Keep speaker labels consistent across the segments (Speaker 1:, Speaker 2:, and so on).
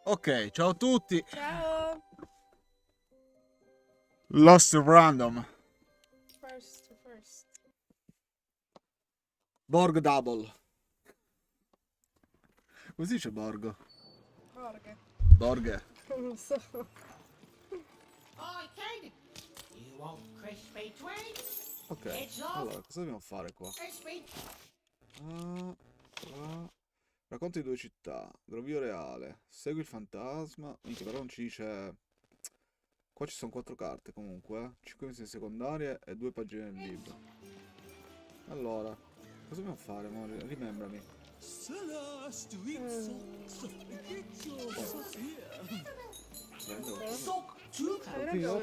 Speaker 1: Ok, ciao a tutti.
Speaker 2: Ciao.
Speaker 1: Lost Random.
Speaker 2: First.
Speaker 1: Borgodoppio. Così c'è Borgo.
Speaker 2: Jorge.
Speaker 1: Borghe.
Speaker 2: Non lo so.
Speaker 1: Ok, allora, cosa dobbiamo fare qua? Racconti di due città. Grovio reale. Segui il fantasma. Minchia, però non ci dice... Qua ci sono 4 carte comunque. 5 missioni secondarie e 2 pagine del libro. Allora, cosa dobbiamo fare? Rimembrami.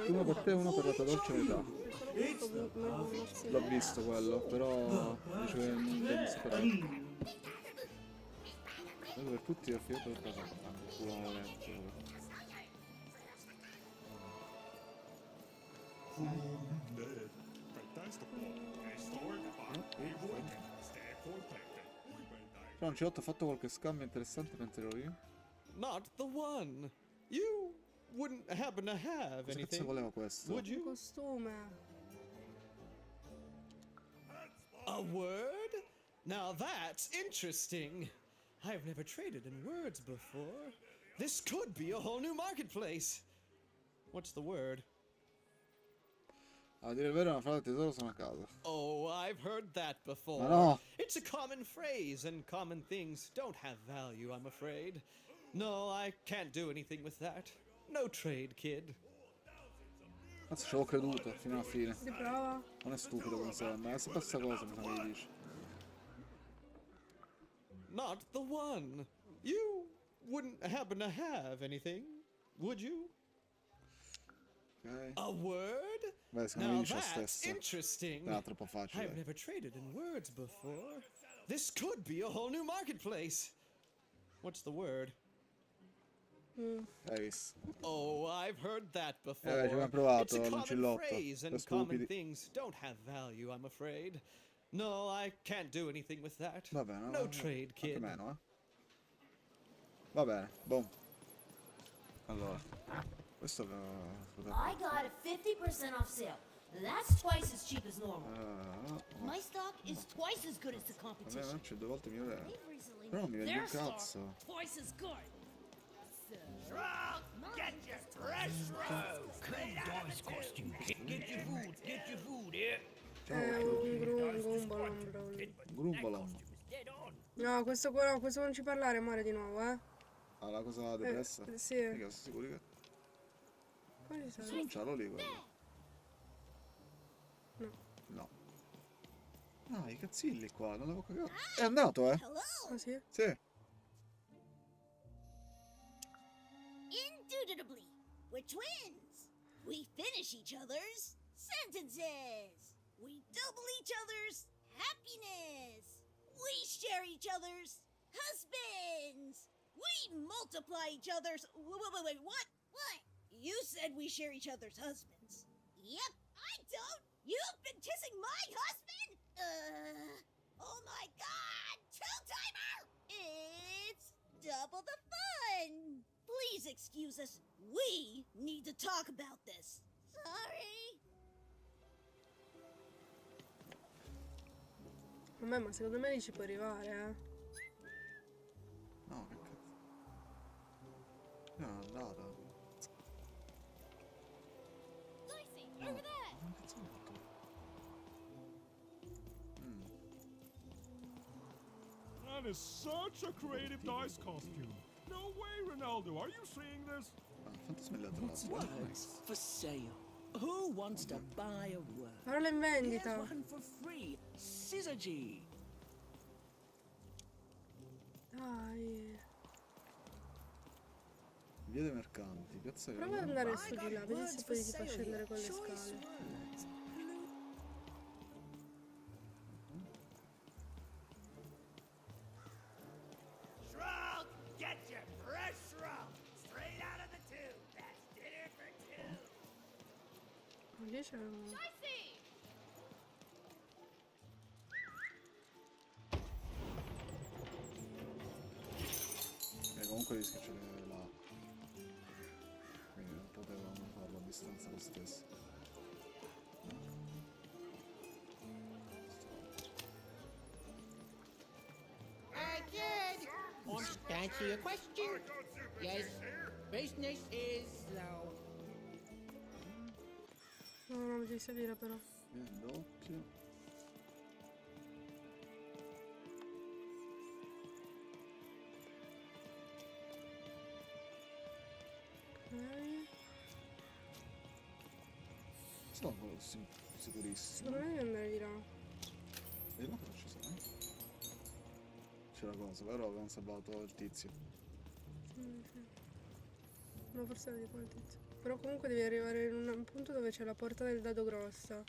Speaker 1: Uno per te e uno per la tua dolce età. L'ho visto quello, però dice che non devi superare. Per tutti è finito per casa. Franciotto ha fatto qualche scambio interessante mentre ero io?
Speaker 3: Not the one. You wouldn't happen to have
Speaker 1: Cosa cazzo
Speaker 3: anything,
Speaker 1: voleva questo?
Speaker 3: would you?
Speaker 2: Costume.
Speaker 3: A word? Now that's interesting. I've never traded in words before. This could be a whole new marketplace. What's the word?
Speaker 1: A dire il vero, una frase tesoro sono a casa.
Speaker 3: Oh, I've heard that before.
Speaker 1: Ma no!
Speaker 3: It's a common phrase, and common things don't have value, I'm afraid. No, I can't do anything with that. No trade, kid.
Speaker 1: Cazzo, ci avevo creduto fino alla fine.
Speaker 2: Di prova.
Speaker 1: Non è stupido come sembra, è sempre questa cosa mi sa che gli dici.
Speaker 3: Not the one. You wouldn't happen to have anything, would you?
Speaker 1: Ok.
Speaker 3: A word?
Speaker 1: Beh, secondo me
Speaker 3: Now
Speaker 1: dice lo
Speaker 3: that's
Speaker 1: stesso.
Speaker 3: interesting.
Speaker 1: Era troppo facile.
Speaker 3: I've never traded in words before. This could be a whole new marketplace. What's the word?
Speaker 1: Hai visto?
Speaker 3: Oh, I've heard that before.
Speaker 1: Ci abbiamo provato,
Speaker 3: It's a common
Speaker 1: l'uccellotto.
Speaker 3: phrase,
Speaker 1: Per
Speaker 3: and common
Speaker 1: stupidi.
Speaker 3: things don't have value, I'm afraid. No, I can't do anything with that.
Speaker 1: Va bene,
Speaker 3: No trade,
Speaker 1: anche
Speaker 3: kid.
Speaker 1: meno, Va bene, boom. Allora, questo
Speaker 4: I got a 50% off sale. That's twice as cheap as normal. My stock is twice as good as the
Speaker 1: vabbè,
Speaker 4: competition.
Speaker 1: c'è 2 volte migliore.
Speaker 4: Recently,
Speaker 1: Però non mi vendi
Speaker 4: their
Speaker 1: un
Speaker 4: stock
Speaker 1: cazzo.
Speaker 4: twice as good.
Speaker 5: Get your fresh road straight out of the
Speaker 6: costume. Get your food here.
Speaker 2: Un
Speaker 1: Grumbolon.
Speaker 2: No, questo qua no, questo non ci parlare, amore, di nuovo, eh.
Speaker 1: Ah, la cosa depressa?
Speaker 2: Sì.
Speaker 1: Mica, sono sicuri che...
Speaker 2: Come ci
Speaker 1: Posso
Speaker 2: sei?
Speaker 1: lanciarlo lì, quello?
Speaker 2: No.
Speaker 1: No. Ah, i cazzilli qua, non l'avevo cagato. È andato,
Speaker 4: Hello.
Speaker 2: Ah, sì?
Speaker 1: Sì.
Speaker 4: Indubitably, we're twins. We finish each other's sentences. We double each other's happiness. We share each other's husbands. We multiply each other's... Wait, what? What? You said we share each other's husbands. Yep, I don't. You've been kissing my husband? Oh my god, two-timer! It's double the fun. Please excuse us. We need to talk about this. Sorry.
Speaker 2: Vabbè, ma secondo me lì ci può arrivare, eh.
Speaker 1: No, che cazzo. No, è andata.
Speaker 4: Lucy, over there.
Speaker 1: Ma che cazzo ho fatto?
Speaker 7: That is such a creative dice costume. No way, Ronaldo. Are you seeing this?
Speaker 1: Ah, fantasmillato là.
Speaker 6: Words for sale. Who wants to buy a word?
Speaker 2: Parola in
Speaker 6: Here's
Speaker 2: vendita.
Speaker 6: one for free. Syzygy.
Speaker 2: Dai.
Speaker 1: Via dei mercanti, piazza
Speaker 2: Prova ad
Speaker 1: Via.
Speaker 2: andare su di là, vedi se poi ti fa scendere con le scale.
Speaker 5: Shrug! Get your fresh shrug straight out of the tube. That's dinner for two.
Speaker 2: Lì c'è un...
Speaker 1: Comunque riesco a accedere là. abbastanza lo stesso.
Speaker 8: Kid, wants to answer your question. Yes, business is slow.
Speaker 2: No, non devi salire però.
Speaker 1: Viene doppio.
Speaker 2: Ok.
Speaker 1: Sono sicurissimo.
Speaker 2: Secondo me devi andare di là.
Speaker 1: Vediamo cosa ci sarà. C'era cosa, però avevamo salvato il tizio.
Speaker 2: Sì, sì. No, forse era di qua il tizio. Però comunque devi arrivare in un punto dove c'è la porta del dado grossa.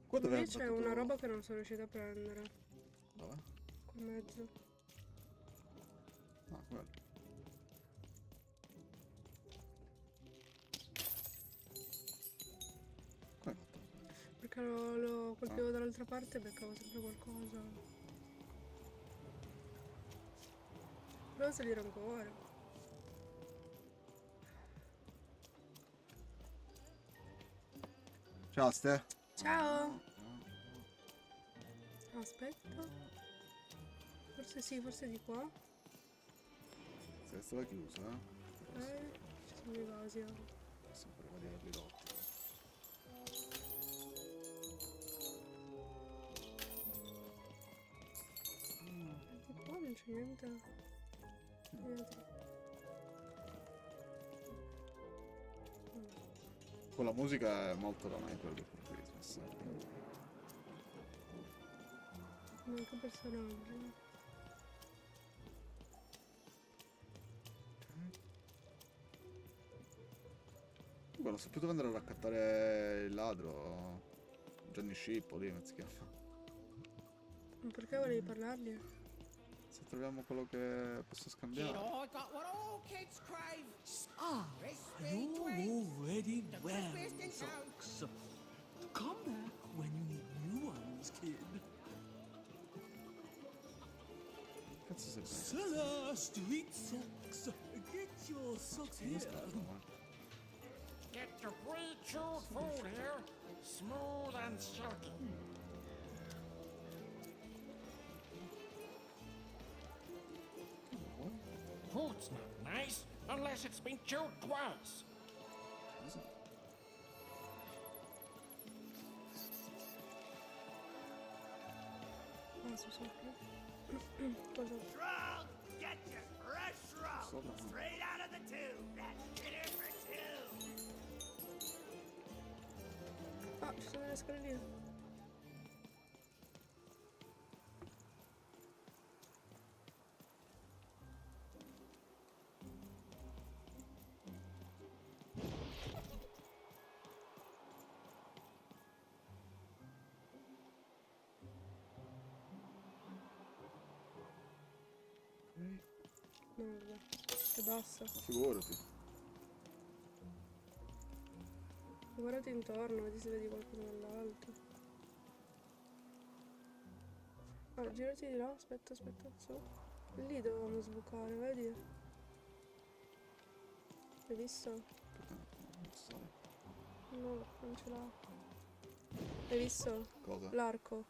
Speaker 1: Qua dove
Speaker 2: Lì
Speaker 1: è
Speaker 2: c'è una roba che non sono riuscita a prendere.
Speaker 1: Dove?
Speaker 2: Qua in mezzo.
Speaker 1: Ah, quello. Come hai fatto?
Speaker 2: Perché lo colpivo dall'altra parte e beccavo sempre qualcosa. Devo salire ancora.
Speaker 1: Ciao Ste.
Speaker 2: Ciao! Aspetta. Forse sì, forse di qua.
Speaker 1: Se stava chiuso,
Speaker 2: Ci sono i vasi anche.
Speaker 1: Sempre per vederli rotti.
Speaker 2: Di qua non c'è niente. Dietro.
Speaker 1: Con la musica è molto da me quello di Christmas.
Speaker 2: Manca personaggi.
Speaker 1: Guarda, so più dove andare a raccattare il ladro. Gianni Scippo lì, come si chiama?
Speaker 2: Ma perché volevi parlargli?
Speaker 1: Se troviamo quello che posso
Speaker 8: Kid,
Speaker 1: scambiare.
Speaker 8: I got what all kids crave.
Speaker 6: Ah,
Speaker 8: Crispy
Speaker 6: you're
Speaker 8: twins.
Speaker 6: already
Speaker 8: The
Speaker 6: well,
Speaker 8: crispiest in town.
Speaker 6: socks. Come back when you need new ones, kid.
Speaker 1: Cazzo sei bene?
Speaker 6: Seller Street Socks. Get your socks
Speaker 1: Non
Speaker 6: here.
Speaker 1: scherzo,
Speaker 5: Get your pre-chewed food here, smooth and silky. Food's not nice unless it's been chewed twice.
Speaker 2: Ah, su sopra. Cosa?
Speaker 5: Shrug, get your fresh shrug,
Speaker 1: Sopra.
Speaker 5: straight out of the tube. That's dinner for two.
Speaker 2: Ah, ci sono delle scale. No, vabbè. E basta.
Speaker 1: Figurati.
Speaker 2: Guardati intorno, vedi se vedi qualcuno dall'alto. Ah, girati di là, aspetta, aspetta, su. Lì dovevamo sbucare, vedi? Hai visto?
Speaker 1: Non so.
Speaker 2: No, non ce l'ha. Hai visto?
Speaker 1: Cosa?
Speaker 2: L'arco.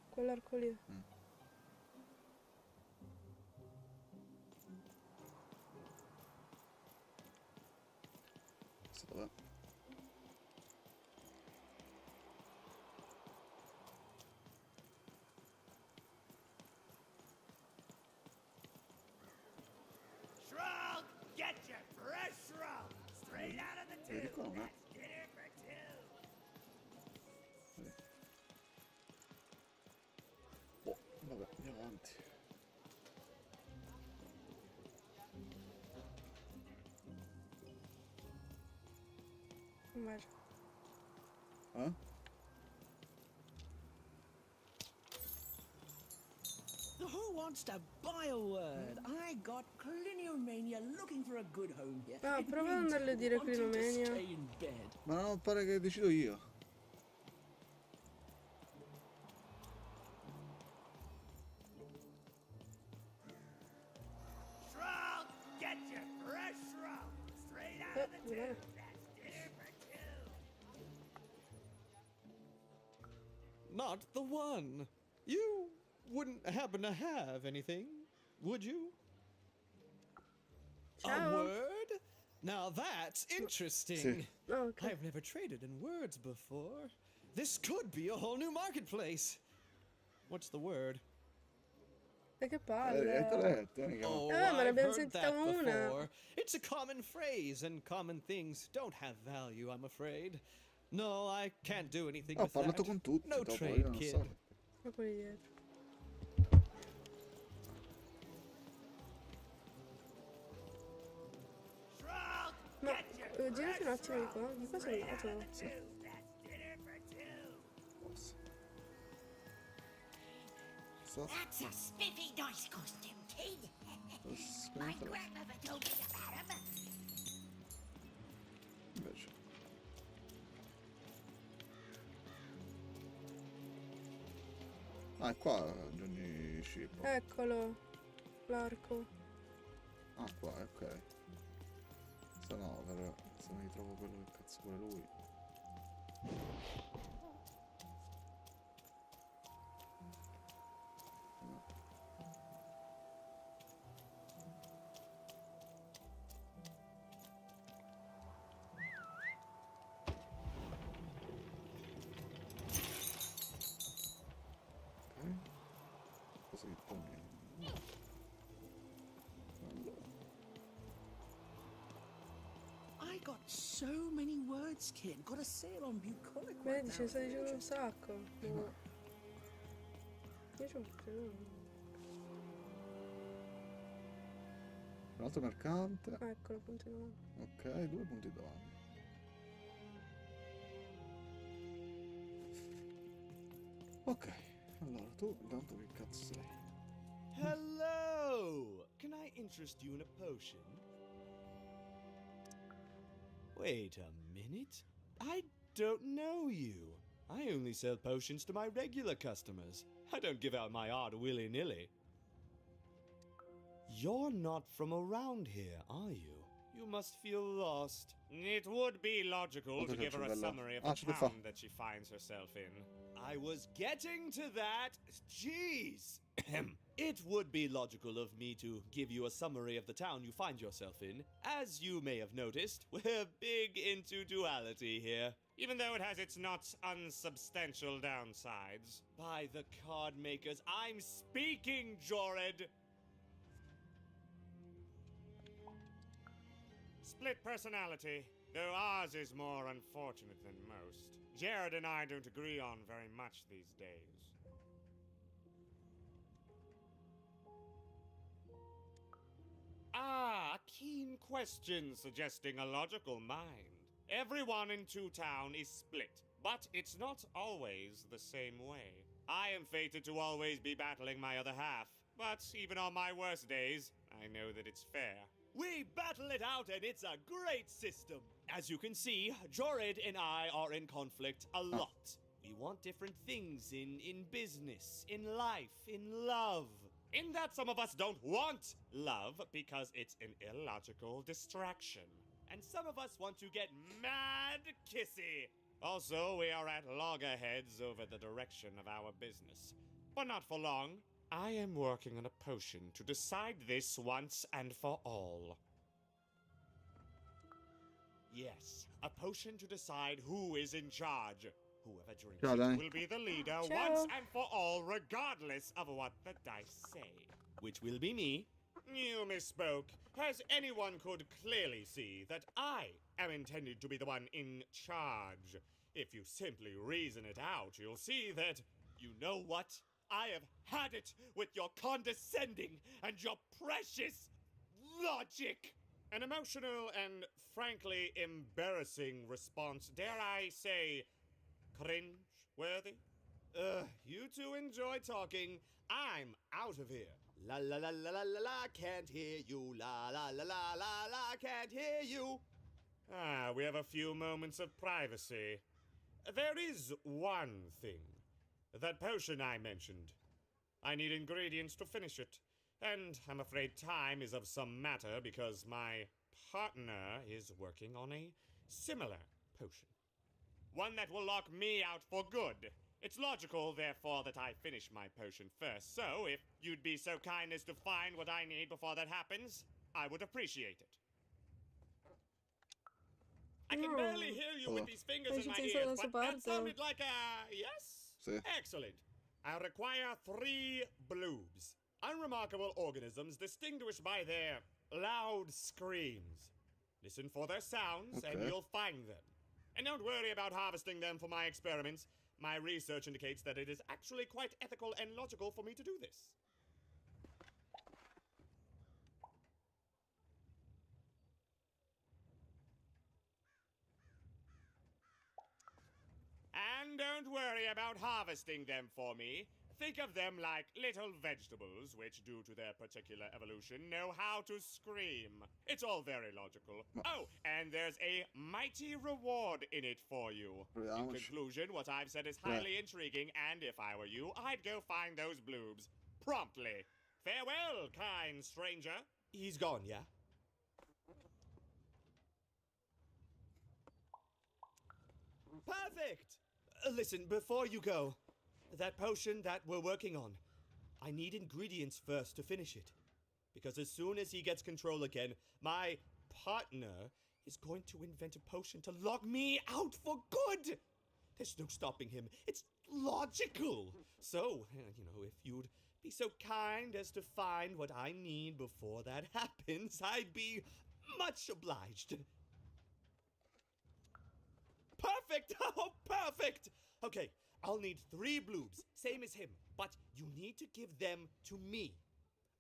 Speaker 2: Quell'arco lì.
Speaker 1: Questo dov'è?
Speaker 5: Shrug, get your fresh shrug, straight out of the
Speaker 1: Vedi
Speaker 5: tube.
Speaker 1: qua, no?
Speaker 5: That's dinner for two.
Speaker 1: Boh, vabbè, andiamo avanti.
Speaker 2: Invece.
Speaker 1: Eh?
Speaker 6: Who wants to buy a word? I got cliniomania looking for a good home here.
Speaker 2: Ah,
Speaker 6: It
Speaker 2: prova ad
Speaker 6: means
Speaker 2: andarle a dire
Speaker 6: wanting to
Speaker 2: clinomania.
Speaker 6: stay in bed.
Speaker 1: Ma non pare che decido io.
Speaker 2: bene.
Speaker 3: Not the one. You wouldn't happen to have anything, would you? A
Speaker 2: Ciao.
Speaker 3: word? Now that's interesting.
Speaker 1: Sì.
Speaker 2: Oh, ok.
Speaker 3: I've never traded in words before. This could be a whole new marketplace. What's the word?
Speaker 2: E che
Speaker 1: Hai
Speaker 2: palle.
Speaker 1: detto, mica.
Speaker 3: Oh,
Speaker 2: ma ne
Speaker 3: I've
Speaker 2: abbiamo
Speaker 3: heard
Speaker 2: sentita
Speaker 3: that
Speaker 2: una.
Speaker 3: before. It's a common phrase, and common things don't have value, I'm afraid. No, I can't do anything
Speaker 1: Ho
Speaker 3: with
Speaker 1: parlato
Speaker 3: that.
Speaker 1: con tutti,
Speaker 3: No
Speaker 1: dopo
Speaker 3: trade,
Speaker 1: io non
Speaker 3: kid.
Speaker 1: so.
Speaker 2: Ma quelli dietro.
Speaker 5: Shrunk,
Speaker 2: Ma
Speaker 5: get your
Speaker 2: girati un attimo di qua. Di qua sei andato.
Speaker 5: two. That's dinner for two.
Speaker 1: Forse. So,
Speaker 4: That's a spiffy nice costume, kid. My grandmother told me about him.
Speaker 1: invece. Ah, è qua aggiungi cibo.
Speaker 2: Eccolo. L'arco.
Speaker 1: Ah, qua, ok. Se no, se mi trovo quello che cazzo vuole lui. Ok. Cosa che poni?
Speaker 6: I got so many words, kid. Got a sale on bucolic right
Speaker 2: Vedi,
Speaker 6: now.
Speaker 2: ce ne sta dicendo un sacco. No. Io c'ho
Speaker 1: Un altro mercante.
Speaker 2: Eccolo, continua.
Speaker 1: Ok, 2 punti domanda. Ok, allora tu intanto che cazzo sei?
Speaker 9: Hello! Can I interest you in a potion? Wait a minute. I don't know you. I only sell potions to my regular customers. I don't give out my art willy-nilly. You're not from around here, are you? You must feel lost.
Speaker 5: It would be logical
Speaker 1: Quanto
Speaker 5: to give her a
Speaker 1: c'è bella?
Speaker 5: summary of
Speaker 1: Ah,
Speaker 5: the
Speaker 1: ce lo fa.
Speaker 5: town that she finds herself in.
Speaker 9: I was getting to that. Jeez. It would be logical of me to give you a summary of the town you find yourself in. As you may have noticed, we're big into duality here.
Speaker 5: Even though it has its not unsubstantial downsides.
Speaker 9: By the card makers, I'm speaking, Jored!
Speaker 5: Split personality, though ours is more unfortunate than most. Jared and I don't agree on very much these days. Ah, a keen question suggesting a logical mind. Everyone in Two Town is split, but it's not always the same way. I am fated to always be battling my other half, but even on my worst days, I know that it's fair.
Speaker 9: We battle it out and it's a great system. As you can see, Jored and I are in conflict a lot. We want different things in business, in life, in love.
Speaker 5: In that some of us don't want love because it's an illogical distraction.
Speaker 9: And some of us want to get
Speaker 5: Mad kissy! Also, we are at loggerheads over the direction of our business. But not for long. I am working on a potion to decide this once and for all. Yes, a potion to decide who is in charge. Whoever drinks
Speaker 1: Ciao, Dani.
Speaker 5: it will be the leader
Speaker 2: Ciao.
Speaker 5: once and for all, regardless of what the dice say.
Speaker 9: which will be me.
Speaker 5: You misspoke, as anyone could clearly see that I am intended to be the one in charge. If you simply reason it out, you'll see that,
Speaker 9: You know what? I have had it with your condescending and your precious logic.
Speaker 5: an emotional and frankly embarrassing response, dare I say, cringe-worthy.
Speaker 9: You two enjoy talking. I'm out of here. La la la la la la la, can't hear you. La la la la la la, can't hear you.
Speaker 5: Ah, we have a few moments of privacy. There is one thing. That potion I mentioned. I need ingredients to finish it. And I'm afraid time is of some matter because my partner is working on a similar potion. One that will lock me out for good. It's logical, therefore, that I finish my potion first. So, if you'd be so kind as to find what I need before that happens, I would appreciate it. I can
Speaker 2: No.
Speaker 5: barely hear you with these fingers in my
Speaker 2: Ci
Speaker 5: ears,
Speaker 2: penso
Speaker 5: but
Speaker 2: da
Speaker 5: that
Speaker 2: sua
Speaker 5: sounded
Speaker 2: parte.
Speaker 5: like a yes?
Speaker 1: Sì.
Speaker 5: Excellent. I require 3 bloobs. Unremarkable organisms distinguished by their loud screams. Listen for their sounds, and
Speaker 1: Okay.
Speaker 5: you'll find them. And don't worry about harvesting them for my experiments. My research indicates that it is actually quite ethical and logical for me to do this. And don't worry about harvesting them for me. Think of them like little vegetables, which, due to their particular evolution, know how to scream. It's all very logical. Oh, and there's a mighty reward in it for you. In
Speaker 1: Proviamoci.
Speaker 5: conclusion, what I've said is highly intriguing, and if I were you, I'd go find those bloobs. Promptly. Farewell, kind stranger.
Speaker 9: He's gone, yeah? Perfect! Listen, before you go, that potion that we're working on, I need ingredients first to finish it. Because as soon as he gets control again, my partner is going to invent a potion to lock me out for good! There's no stopping him. It's logical. So, if you'd be so kind as to find what I need before that happens, I'd be much obliged. Perfect! Oh, perfect! Okay, I'll need 3 bloobs, same as him, but you need to give them to me.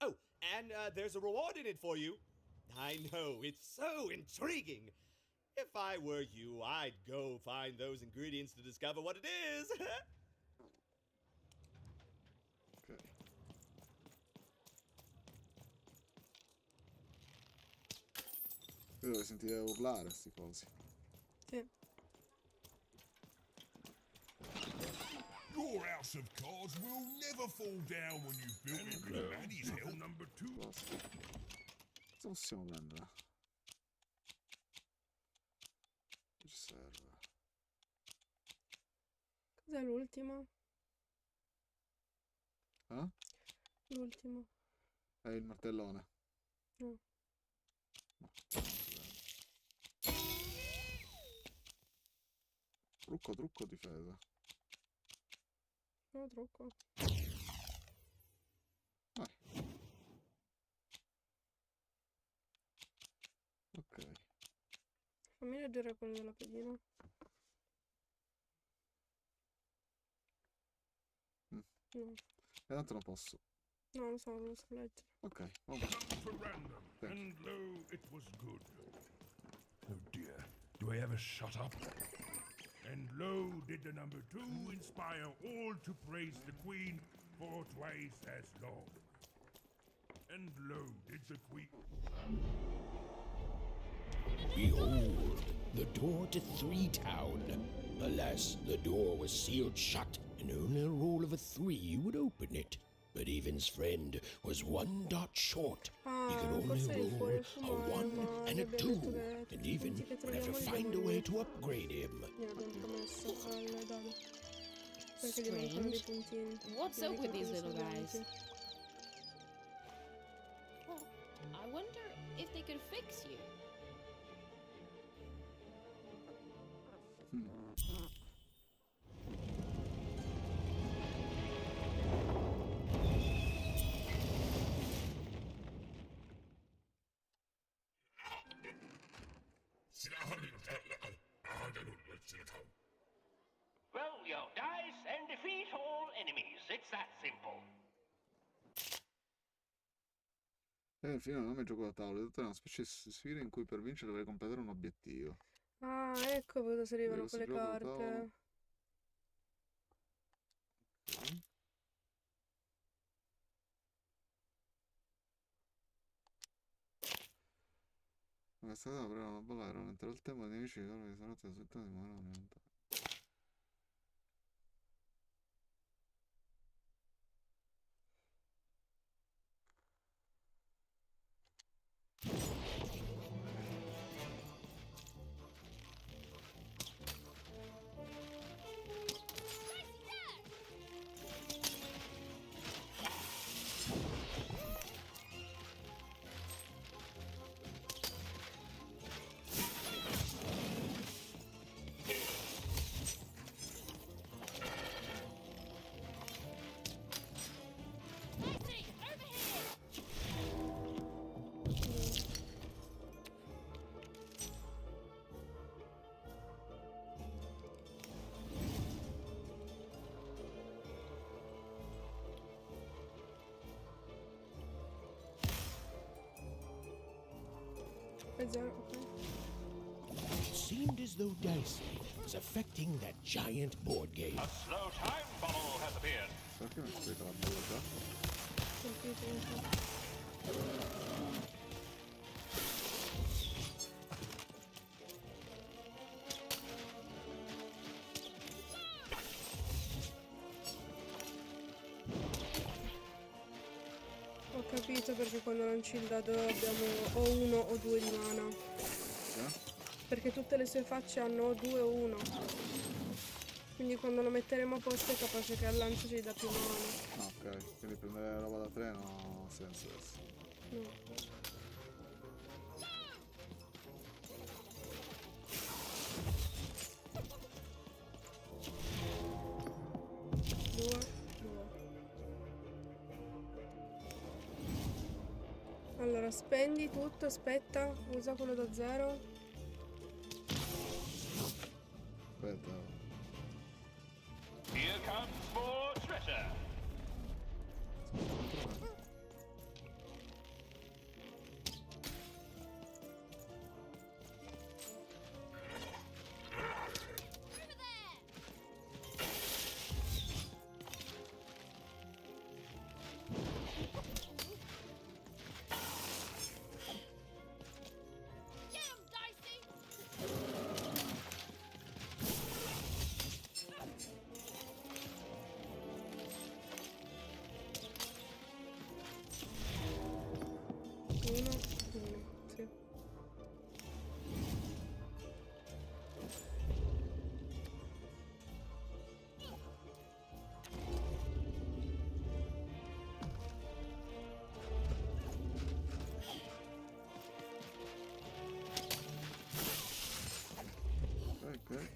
Speaker 9: Oh, and there's a reward in it for you. I know, it's so intriguing. If I were you, I'd go find those ingredients to discover what it is.
Speaker 1: Ok. Io devo sentire urlare sti cosi.
Speaker 2: Sì.
Speaker 7: Your house of cards will never fall down when you've built it with Manny's help. Number 2.
Speaker 1: Cosa possiamo prendere? Che ci serve?
Speaker 2: Cos'è l'ultimo?
Speaker 1: Eh?
Speaker 2: L'ultimo.
Speaker 1: È il martellone.
Speaker 2: No.
Speaker 1: No. Trucco, difesa.
Speaker 2: No, trucco.
Speaker 1: Vai. Ok.
Speaker 2: Fammi leggere quello della pedina.
Speaker 1: Mm.
Speaker 2: No.
Speaker 1: Tanto non posso.
Speaker 2: No, lo so, non lo so leggere.
Speaker 1: Ok, vabbè.
Speaker 7: For random,
Speaker 1: Thank you.
Speaker 7: and lo, it was good. Oh dear, do I ever shut up? And lo, did the number 2 inspire all to praise the Queen for twice as long. And lo, did the Queen...
Speaker 10: Behold, the door to Three Town. Alas, the door was sealed shut, and only a roll of a 3 would open it. But Evan's friend was 1 dot short. He could only
Speaker 2: forse è
Speaker 10: roll
Speaker 2: fuori
Speaker 10: a 1
Speaker 2: ma
Speaker 10: and a
Speaker 2: abbiamo
Speaker 10: 2,
Speaker 2: detto che
Speaker 10: and
Speaker 2: tutti
Speaker 10: Even
Speaker 2: che
Speaker 10: would have to
Speaker 2: troviamo
Speaker 10: find a way to upgrade him.
Speaker 2: gliel'abbiamo promesso al dado. Perché gli mancano dei
Speaker 11: Strange.
Speaker 2: puntini.
Speaker 11: What's up with these little
Speaker 2: Quindi
Speaker 11: guys?
Speaker 2: sono
Speaker 11: Well, I wonder if they could fix you.
Speaker 12: Roll your dice and defeat all enemies. It's that simple.
Speaker 1: E infine un nome gioco da tavolo. È una specie di sfida in cui per vincere dovrei completare un obiettivo.
Speaker 2: Ah, ecco cosa servivano
Speaker 1: Questo
Speaker 2: quelle
Speaker 1: gioco da
Speaker 2: carte.
Speaker 1: tavolo. Ok. Questa cosa però ballare aumentare il tempo dei nemici che sono risolti risultati ma non aumentare.
Speaker 2: E 0, ok.
Speaker 10: It seemed as though Dicey was affecting that giant board game.
Speaker 12: A slow time bubble has appeared.
Speaker 1: Perché non spiega la bolla già?
Speaker 2: Sentite un po'. Ho capito perché quando lanci il dado abbiamo o 1 o 2 di mana. Perché tutte le sue facce hanno o 2 o 1. Quindi quando lo metteremo a posto è capace che al lancio ci dà più mana.
Speaker 1: Ah, ok, quindi prendere roba da 3 non ha senso adesso.
Speaker 2: No. Allora, spendi tutto, aspetta, usa quello da 0.
Speaker 1: Aspetta.
Speaker 12: Here comes more treasure.
Speaker 2: Uno, sì.
Speaker 1: Ok.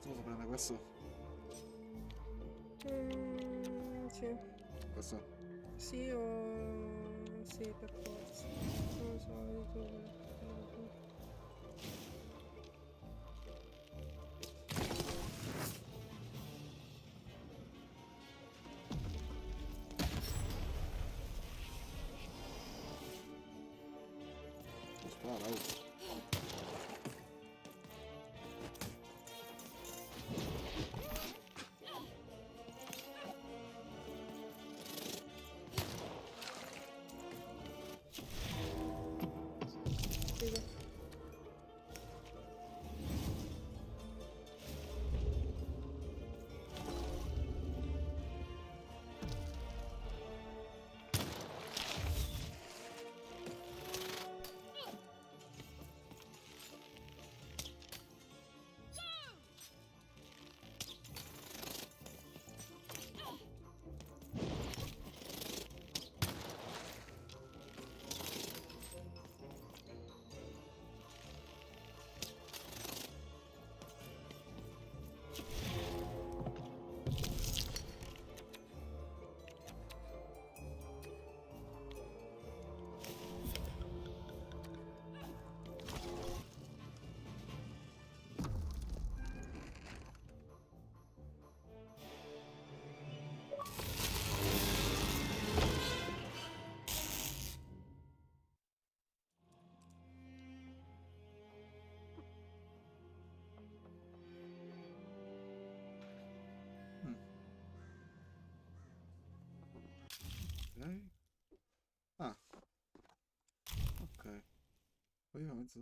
Speaker 1: Cosa prende questo?
Speaker 2: Sì.
Speaker 1: Questo?
Speaker 2: Sì o... sì, per forza. Non lo so, vedi tu.
Speaker 1: Spara, oh.
Speaker 2: Figo.
Speaker 1: Ok. Ah. Ok. Poi va mezzo...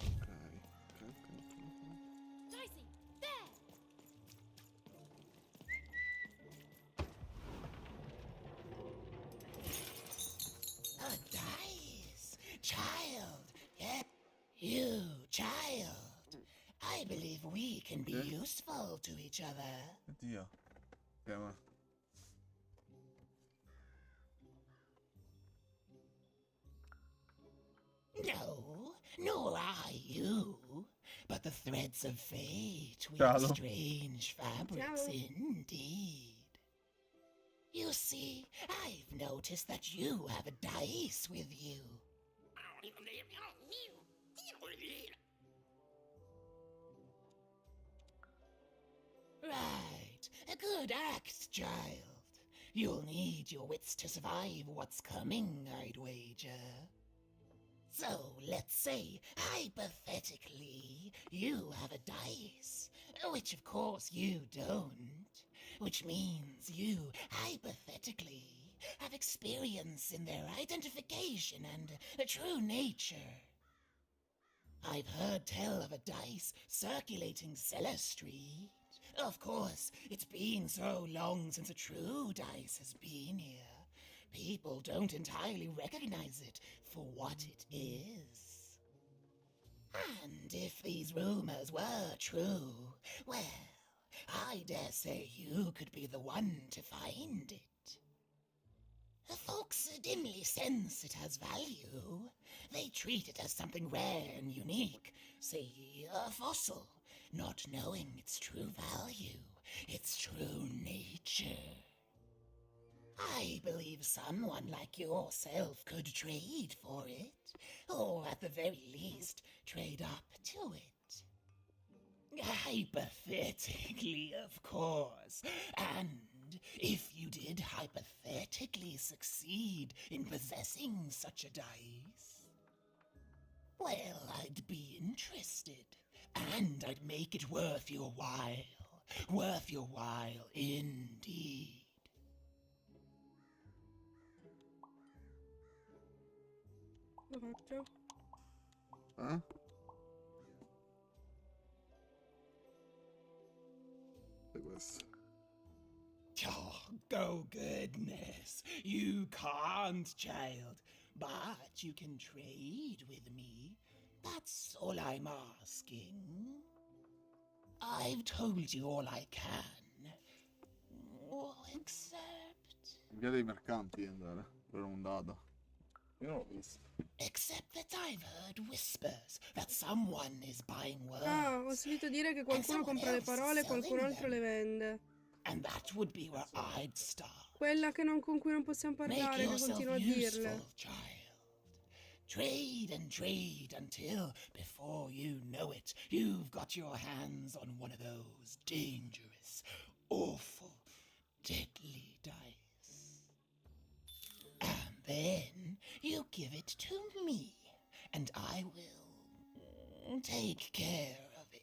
Speaker 1: Ok.
Speaker 4: Dicey, there!
Speaker 6: A dice! Child! Yeah. You, child! I believe we can be useful to each other.
Speaker 1: Oddio. Chiama.
Speaker 6: No, nor I you. But but the threads of fate weave
Speaker 1: Ciao.
Speaker 6: strange fabrics
Speaker 2: Ciao.
Speaker 6: indeed. You see, I've noticed that you have a dice with you. Right, a good act, child. You'll need your wits to survive what's coming, I'd wager. So, let's say, hypothetically, you have a dice, which of course you don't, which means you, hypothetically, have experience in their identification and true nature. I've heard tell of a dice circulating Cellar Street. Of course, it's been so long since a true dice has been here. People don't entirely recognize it for what it is. And if these rumors were true, well, I dare say you could be the one to find it. Folks dimly sense it has value. They treat it as something rare and unique, say a fossil, not knowing its true value, its true nature. I believe someone like yourself could trade for it, or at the very least, trade up to it. Hypothetically, of course, and if you did hypothetically succeed in possessing such a dice, well, I'd be interested, and I'd make it worth your while indeed.
Speaker 2: Lo faccio?
Speaker 1: Eh? E questo.
Speaker 6: Oh, goodness. You can't, child. But you can trade with me. That's all I'm asking. I've told you all I can. Except...
Speaker 1: Via dei mercanti andare per un dado. Io non l'ho visto.
Speaker 6: Except that I've heard whispers that someone is buying words.
Speaker 2: Ah, ho sentito dire che qualcuno compra le parole e qualcun altro le vende.
Speaker 6: And that would be where I'd start.
Speaker 2: Quella con cui non possiamo parlare, che continua a dirle.
Speaker 6: Child. Trade and trade until, before you know it, you've got your hands on one of those dangerous, awful, deadly dice. And then you give it to me, and I will take care of it.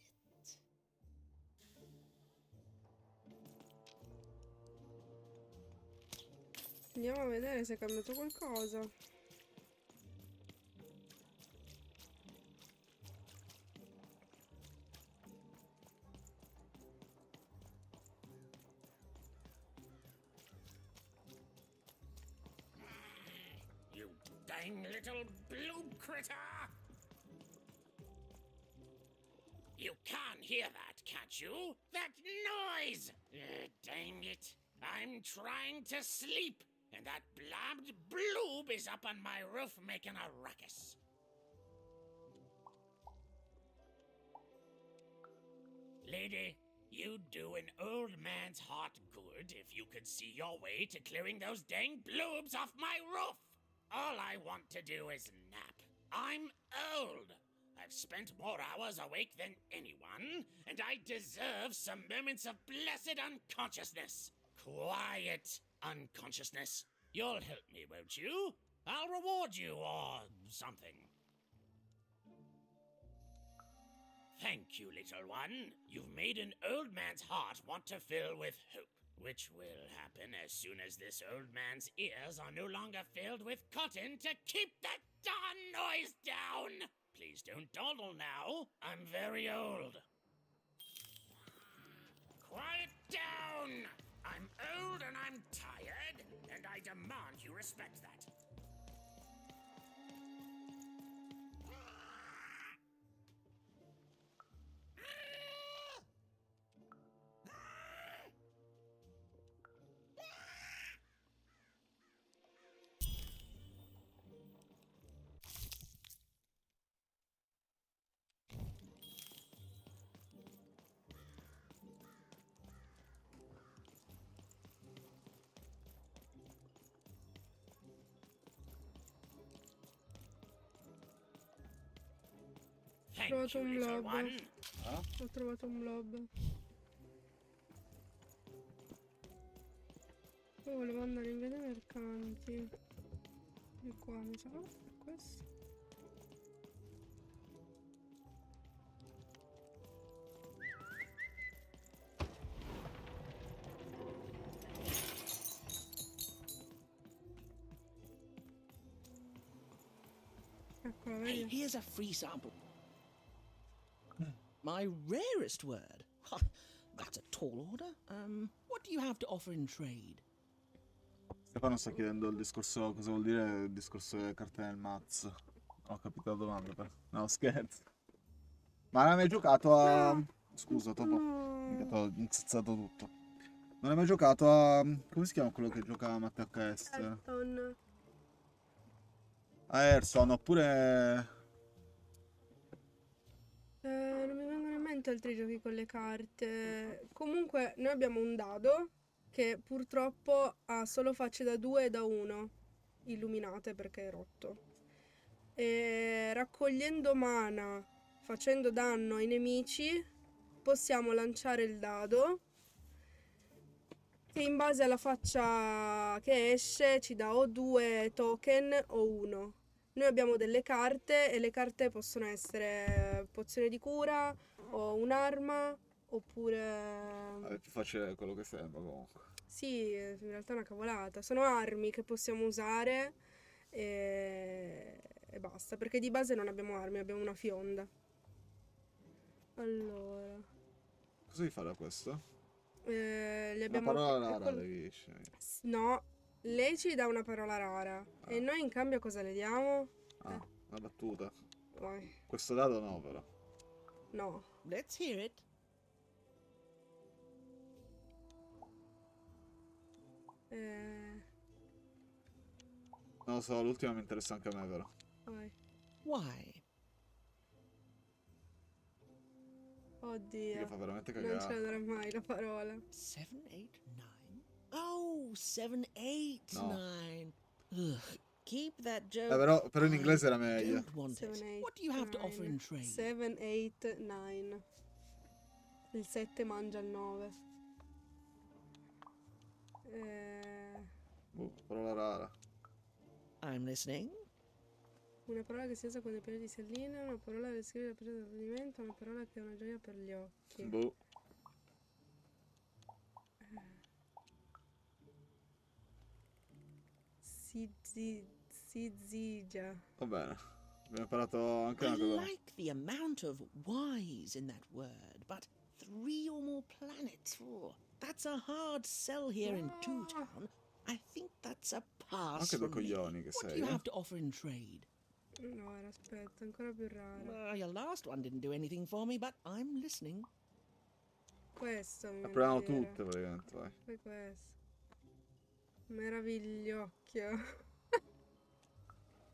Speaker 2: Andiamo a vedere se è cambiato qualcosa.
Speaker 12: You dang little blue critter! You can't hear that, can't you? That noise! Dang it. I'm trying to sleep, and that blabbed bloob is up on my roof making a ruckus. Lady, you'd do an old man's heart good if you could see your way to clearing those dang bloobs off my roof. All I want to do is nap. I'm old. I've spent more hours awake than anyone, and I deserve some moments of blessed unconsciousness. Quiet unconsciousness. You'll help me, won't you? I'll reward you or something. Thank you, little one. You've made an old man's heart want to fill with hope, which will happen as soon as this old man's ears are no longer filled with cotton to keep that darn noise down. Please don't dawdle now. I'm very old. Quiet down! I'm old and I'm tired, and I demand you respect that. Thank
Speaker 2: trovato
Speaker 12: you,
Speaker 2: un
Speaker 12: little
Speaker 2: blob.
Speaker 12: one.
Speaker 2: Ho trovato un blob. Io volevo andare in via dei mercanti. Di qua, mi sa. È questo. Eccola,
Speaker 6: Hey,
Speaker 2: vedi?
Speaker 6: here's a free sample. My rarest word. That's a tall order. What do you have to offer in trade?
Speaker 1: Stefano sta chiedendo il discorso, cosa vuol dire il discorso delle carte nel mazzo. Ho capito la domanda, però. No, scherzo. Ma non hai mai giocato a...
Speaker 2: No.
Speaker 1: Scusa, Topo.
Speaker 2: No.
Speaker 1: Mica t'ho incazzato tutto. Non hai mai giocato a... Come si chiama quello che gioca a Matteo HS?
Speaker 2: Ayrton.
Speaker 1: A Ayrton, oppure...
Speaker 2: Non mi vengono in mente altri giochi con le carte. Comunque, noi abbiamo un dado che purtroppo ha solo facce da 2 e da 1 illuminate perché è rotto. E raccogliendo mana, facendo danno ai nemici, possiamo lanciare il dado che in base alla faccia che esce ci dà o 2 token o 1. Noi abbiamo delle carte e le carte possono essere pozione di cura o un'arma oppure...
Speaker 1: È più facile quello che sembra comunque.
Speaker 2: Sì, in realtà è una cavolata. Sono armi che possiamo usare e basta, perché di base non abbiamo armi, abbiamo una fionda. Allora...
Speaker 1: Cosa devi fare da questo?
Speaker 2: le
Speaker 1: Una
Speaker 2: abbiamo...
Speaker 1: parola rara devi dici.
Speaker 2: No, lei ci dà una parola rara e noi in cambio cosa le diamo?
Speaker 1: Ah, una battuta.
Speaker 2: Vai.
Speaker 1: Questo dado no, però.
Speaker 2: No.
Speaker 6: Let's hear it.
Speaker 1: Non lo so, l'ultima mi interessa anche a me, però.
Speaker 2: Vai.
Speaker 6: Why?
Speaker 2: Oddio.
Speaker 1: Che fa veramente
Speaker 2: Non
Speaker 1: cagare.
Speaker 2: ce la darà mai la parola.
Speaker 6: 7, 8, 9. Oh, 7, 8,
Speaker 1: No.
Speaker 6: 9. Ugh. Keep that joke.
Speaker 1: Però in inglese era meglio.
Speaker 6: Don't want
Speaker 2: 7,
Speaker 6: it.
Speaker 2: 8,
Speaker 6: What do you have to offer in trade?
Speaker 2: 7, 8, 9. Il 7 mangia il 9.
Speaker 1: Parola rara.
Speaker 6: I'm listening.
Speaker 2: Una parola che si usa quando i periodi si allineano, una parola che descrive il periodo di avvenimento, una parola che è una gioia per gli occhi.
Speaker 1: Boh.
Speaker 2: Zigia.
Speaker 1: Va bene. Abbiamo imparato anche
Speaker 6: I
Speaker 1: una cosa.
Speaker 6: like the amount of Y's in that word, but 3 or more planets. Oh, that's a hard sell here in Two Town. I think that's a pass.
Speaker 1: Anche due
Speaker 6: from me.
Speaker 1: coglioni che
Speaker 6: What do
Speaker 1: sei,
Speaker 6: you
Speaker 1: eh?
Speaker 6: have to offer in trade?
Speaker 2: No, aspetta, ancora più rara.
Speaker 6: Your last one didn't do anything for me, but I'm listening.
Speaker 2: Questo mi
Speaker 1: Apriamo
Speaker 2: viene a dire.
Speaker 1: tutte praticamente, vai.
Speaker 2: Poi questo. Meravigliocchio.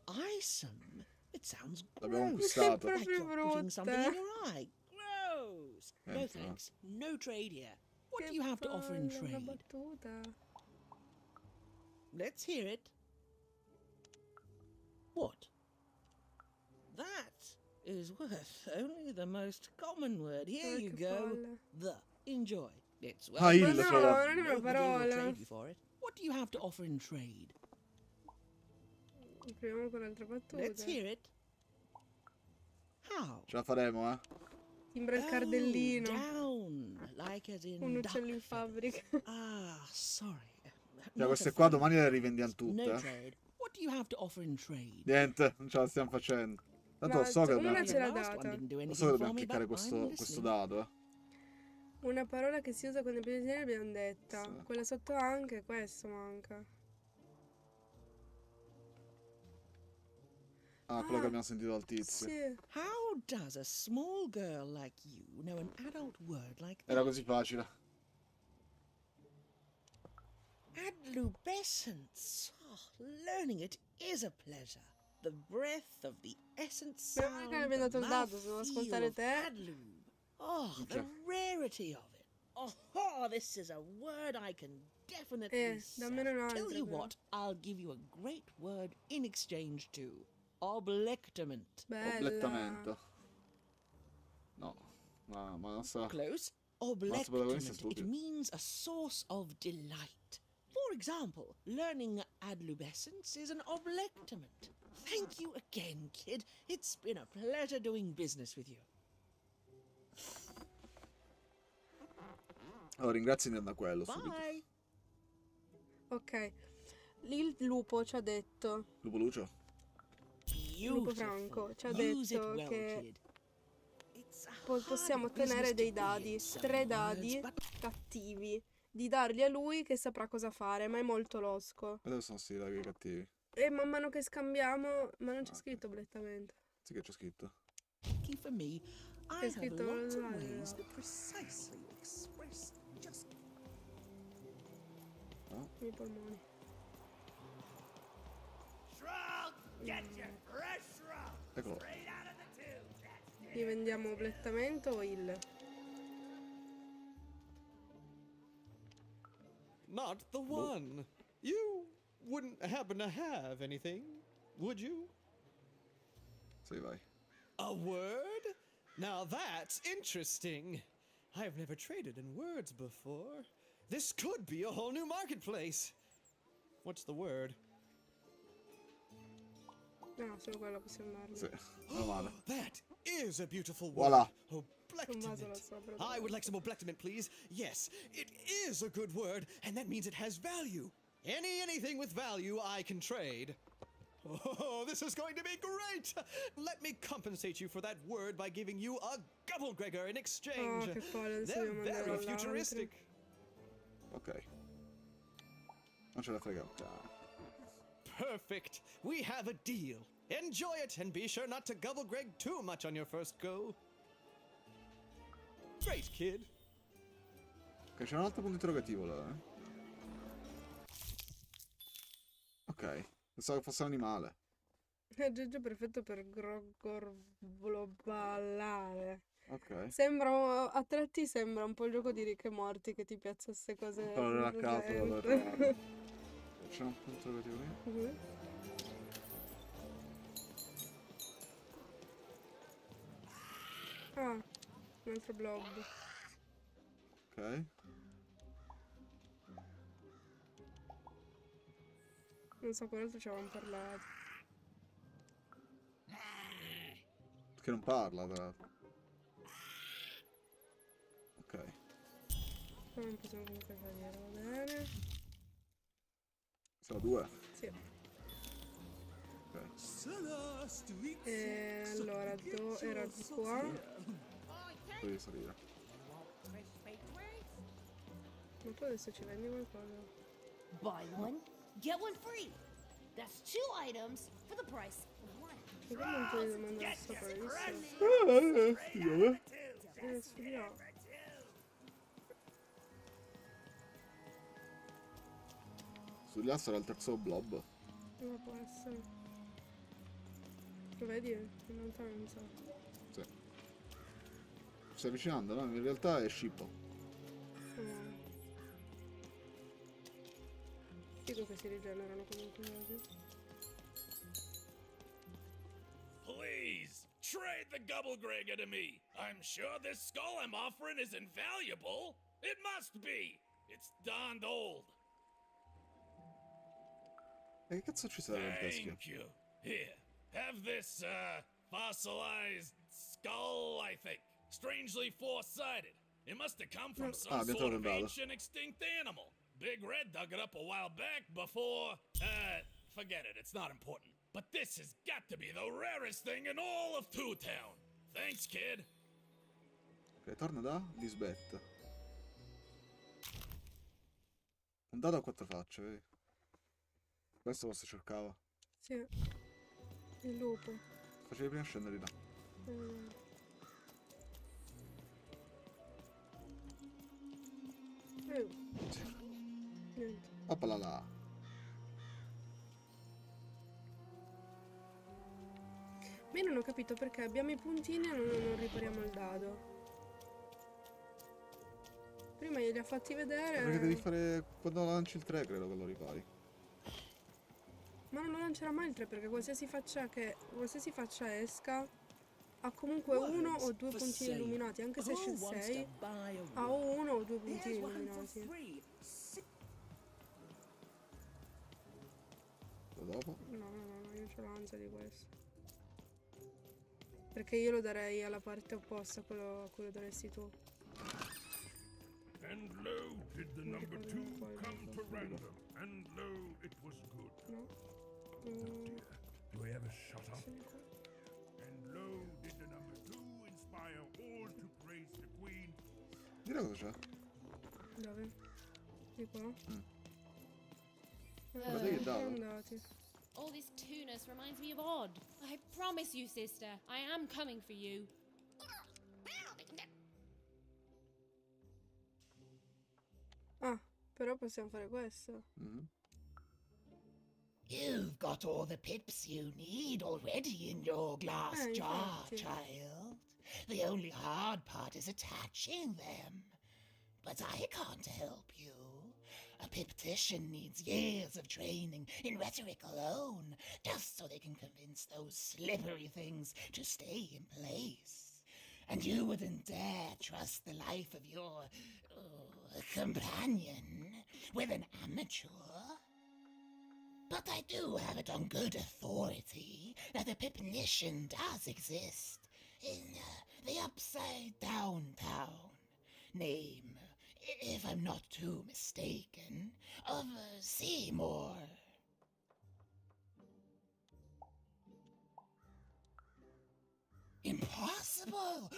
Speaker 6: Eyesome. It sounds
Speaker 1: L'abbiamo
Speaker 6: gross.
Speaker 1: acquistato.
Speaker 6: Like you're
Speaker 2: Proprio
Speaker 6: putting something in
Speaker 2: brutta.
Speaker 6: your eye. Gross. No
Speaker 1: Niente, no.
Speaker 6: thanks. No trade here. What
Speaker 2: Che
Speaker 6: do you have to offer in
Speaker 2: palle, una
Speaker 6: trade?
Speaker 2: battuta.
Speaker 6: Let's hear it. What? That is worth only the most common word. Here you
Speaker 2: che
Speaker 6: go.
Speaker 2: palle.
Speaker 6: The. Enjoy. It's well.
Speaker 1: Ah, il
Speaker 2: Ma no,
Speaker 1: ce l'ho.
Speaker 2: non è una
Speaker 6: Nobody will
Speaker 2: parola.
Speaker 6: trade you for it. What do you have to offer in trade?
Speaker 2: Proviamo con l'altra battuta.
Speaker 6: Let's hear it. How?
Speaker 1: Ce la faremo, eh?
Speaker 2: Sembra il cardellino.
Speaker 6: Down, like as in
Speaker 2: Un
Speaker 6: duck
Speaker 2: uccello in
Speaker 6: feathers.
Speaker 2: fabbrica.
Speaker 6: Ah, sorry.
Speaker 1: Cioè,
Speaker 6: Not
Speaker 1: queste
Speaker 6: a
Speaker 1: qua
Speaker 6: fan.
Speaker 1: domani le rivendiamo tutte,
Speaker 6: No
Speaker 1: eh?
Speaker 6: trade. What do you have to offer in trade?
Speaker 1: Niente, non ce la stiamo facendo. Tanto lo so che
Speaker 2: Una
Speaker 1: dobbiamo,
Speaker 2: ce l'ha
Speaker 6: Your last one
Speaker 2: data.
Speaker 6: didn't do
Speaker 1: lo
Speaker 6: anything
Speaker 1: so che
Speaker 6: for
Speaker 1: dobbiamo
Speaker 6: me,
Speaker 1: cliccare
Speaker 6: but I'm
Speaker 1: questo
Speaker 6: listening.
Speaker 1: dado, eh.
Speaker 2: Una parola che si usa quando i periodi abbiamo detta.
Speaker 1: Sì.
Speaker 2: Quella sotto anche, questo manca.
Speaker 1: Ah, quello che abbiamo sentito dal tizio.
Speaker 2: Sì.
Speaker 6: How does a small girl like you know an adult word like
Speaker 1: Era
Speaker 6: that?
Speaker 1: così facile.
Speaker 6: Adlubescence. Oh, learning it is a pleasure. The breath of the essence
Speaker 2: Meno male
Speaker 6: sound,
Speaker 2: che mi abbiamo dato
Speaker 6: the
Speaker 2: il dato, se devo
Speaker 6: mouthfeel
Speaker 2: ascoltare
Speaker 6: of
Speaker 2: te.
Speaker 6: adlube. Oh, the rarity of it. Oh, this is a word I can definitely
Speaker 2: dammene
Speaker 6: sell.
Speaker 2: un'altra,
Speaker 6: Tell you
Speaker 2: però.
Speaker 6: what, I'll give you a great word in exchange too. Oblectament.
Speaker 2: Bella.
Speaker 1: Oblettamento. ma non sa.
Speaker 3: Close.
Speaker 1: protagonista è
Speaker 3: Oblectament. It
Speaker 1: stupido.
Speaker 3: means a source of delight. For example, learning adolescence is an oblectament. Thank you again, kid. It's been a pleasure doing business with you.
Speaker 1: Allora, ringrazi da quello subito.
Speaker 3: Bye.
Speaker 2: Ok. Il lupo ci ha detto,
Speaker 1: Lupo Lucio?
Speaker 2: il lupo franco, ci ha
Speaker 3: Use it
Speaker 2: detto
Speaker 3: well,
Speaker 2: che
Speaker 3: kid. It's a
Speaker 2: possiamo
Speaker 3: hard business
Speaker 2: ottenere
Speaker 3: to
Speaker 2: dei
Speaker 3: be
Speaker 2: dadi,
Speaker 3: in some
Speaker 2: 3
Speaker 3: words,
Speaker 2: dadi
Speaker 3: but
Speaker 2: cattivi, di darli a lui che saprà cosa fare, ma è molto losco.
Speaker 1: E dove sono sti laghi cattivi?
Speaker 2: E man mano che scambiamo, ma non c'è
Speaker 1: Ok.
Speaker 2: scritto oblettamente.
Speaker 1: Sì che c'è scritto.
Speaker 3: lucky for me, I
Speaker 2: C'è
Speaker 3: have
Speaker 2: scritto
Speaker 3: lots of
Speaker 2: là,
Speaker 3: ways
Speaker 2: là.
Speaker 3: to precisely express just
Speaker 2: I polmoni.
Speaker 1: Eccolo.
Speaker 2: Gli vendiamo oblettamento o il?
Speaker 9: Not the one. You wouldn't happen to have anything, would you?
Speaker 1: Sì, vai.
Speaker 9: A word? Now that's interesting. I've never traded in words before. This could be a whole new marketplace. What's the word?
Speaker 2: No, solo quello possiamo dargli.
Speaker 1: Sì, meno male.
Speaker 9: That is a beautiful word.
Speaker 1: Voilà.
Speaker 2: Un vaso là
Speaker 9: Oblectament.
Speaker 2: sopra.
Speaker 9: I would like some oblectament, please. Yes, it is a good word, and that means it has value. Anything with value I can trade. Oh, this is going to be great! Let me compensate you for that word by giving you a Gubblegregor in exchange.
Speaker 2: Oh, che palle, adesso
Speaker 9: They're
Speaker 2: dobbiamo andare
Speaker 9: very
Speaker 2: all'altro.
Speaker 9: futuristic.
Speaker 1: Ok. Non ce la frega un cazzo.
Speaker 9: Perfect. We have a deal. Enjoy it, and be sure not to Gubblegreg too much on your first go. Great, kid.
Speaker 1: Ok, c'è un altro punto interrogativo là, eh. Ok. Pensavo che fosse un animale.
Speaker 2: È aggeggio perfetto per globallare.
Speaker 1: Ok.
Speaker 2: Sembra, a tratti sembra un po' il gioco di Rick e Morty che ti piazza queste cose.
Speaker 1: Allora, a caso,
Speaker 2: presenti.
Speaker 1: allora. C'è un punto interrogativo lì?
Speaker 2: Mhm. Ah, un altro blob.
Speaker 1: Ok.
Speaker 2: Non so, quell'altro ci avevamo parlato.
Speaker 1: Che non parla, tra l'altro. Ok.
Speaker 2: Poi non possiamo comunque salire, va bene.
Speaker 1: Sono due.
Speaker 2: Sì.
Speaker 1: Ok.
Speaker 2: E allora, era di qua.
Speaker 1: Poi devi salire.
Speaker 2: Ma tu adesso ci vendi qualcosa?
Speaker 4: Buy one, get one free. That's 2 items for the price of 1.
Speaker 2: Che non puoi mandare sopra, hai visto? Studiamo.
Speaker 1: Sugli assi era il terzo blob.
Speaker 2: Ma può essere. Lo vedi? In lontananza.
Speaker 1: Sì. Stai avvicinando, no? In realtà è scippo.
Speaker 2: Figo che si rigenerano comunque quasi.
Speaker 12: Please, trade the Gubblegregor to me. I'm sure this skull I'm offering is invaluable. It must be. It's darned old.
Speaker 1: E che cazzo ci serve il teschio?
Speaker 12: Thank you. Here, have this, fossilized skull, I think. Strangely four-sided. It must have come from some
Speaker 1: abbiamo
Speaker 12: sort of
Speaker 1: trovato.
Speaker 12: ancient extinct animal. Big Red dug it up a while back before, forget it, it's not important. But this has got to be the rarest thing in all of Two Town. Thanks, kid.
Speaker 1: Ok, torna da Lisbeth. Un dado a 4 facce, vedi? Questo forse cercava.
Speaker 2: Sì. Il lupo.
Speaker 1: Facevi prima scendere di là.
Speaker 2: Niente.
Speaker 1: Oppala là.
Speaker 2: Ma io non ho capito perché abbiamo i puntini e non ripariamo il dado. Prima glieli ha fatti vedere.
Speaker 1: Perché devi fare quando lanci il 3, credo che lo ripari.
Speaker 2: Ma non lo lancerà mai il 3 perché qualsiasi faccia esca ha comunque uno
Speaker 3: Words
Speaker 2: o due
Speaker 3: for
Speaker 2: puntini
Speaker 3: sale.
Speaker 2: illuminati, anche se c'è
Speaker 3: Who
Speaker 2: il
Speaker 3: wants
Speaker 2: 6,
Speaker 3: to buy a
Speaker 2: ha
Speaker 3: word?
Speaker 2: uno o due puntini
Speaker 3: Here's one for
Speaker 2: illuminati.
Speaker 3: free.
Speaker 1: Dopo.
Speaker 2: No, io c'ho l'ansia di questo. Perché io lo darei alla parte opposta a quello daresti tu.
Speaker 7: And lo did the number 2 come to random, and lo it was good.
Speaker 2: No?
Speaker 7: Oh dear, do I ever shut up? And lo did the number 2 inspire all to praise the queen.
Speaker 1: Dire cosa c'è?
Speaker 2: Dove? Di qua?
Speaker 1: Vabbè, dai,
Speaker 2: Sono
Speaker 1: dai.
Speaker 2: andati.
Speaker 11: All this tunus reminds me of Odd. I promise you, sister, I am coming for you.
Speaker 2: Ah, però possiamo fare questo.
Speaker 6: You've got all the pips you need already in your glass jar,
Speaker 2: infatti.
Speaker 6: child. The only hard part is attaching them. But I can't help you. A piptician needs years of training in rhetoric alone, just so they can convince those slippery things to stay in place. And you wouldn't dare trust the life of your companion with an amateur. But I do have it on good authority that a pipnician does exist in the upside down town. Name, if I'm not too mistaken, of Seymour. Impossible!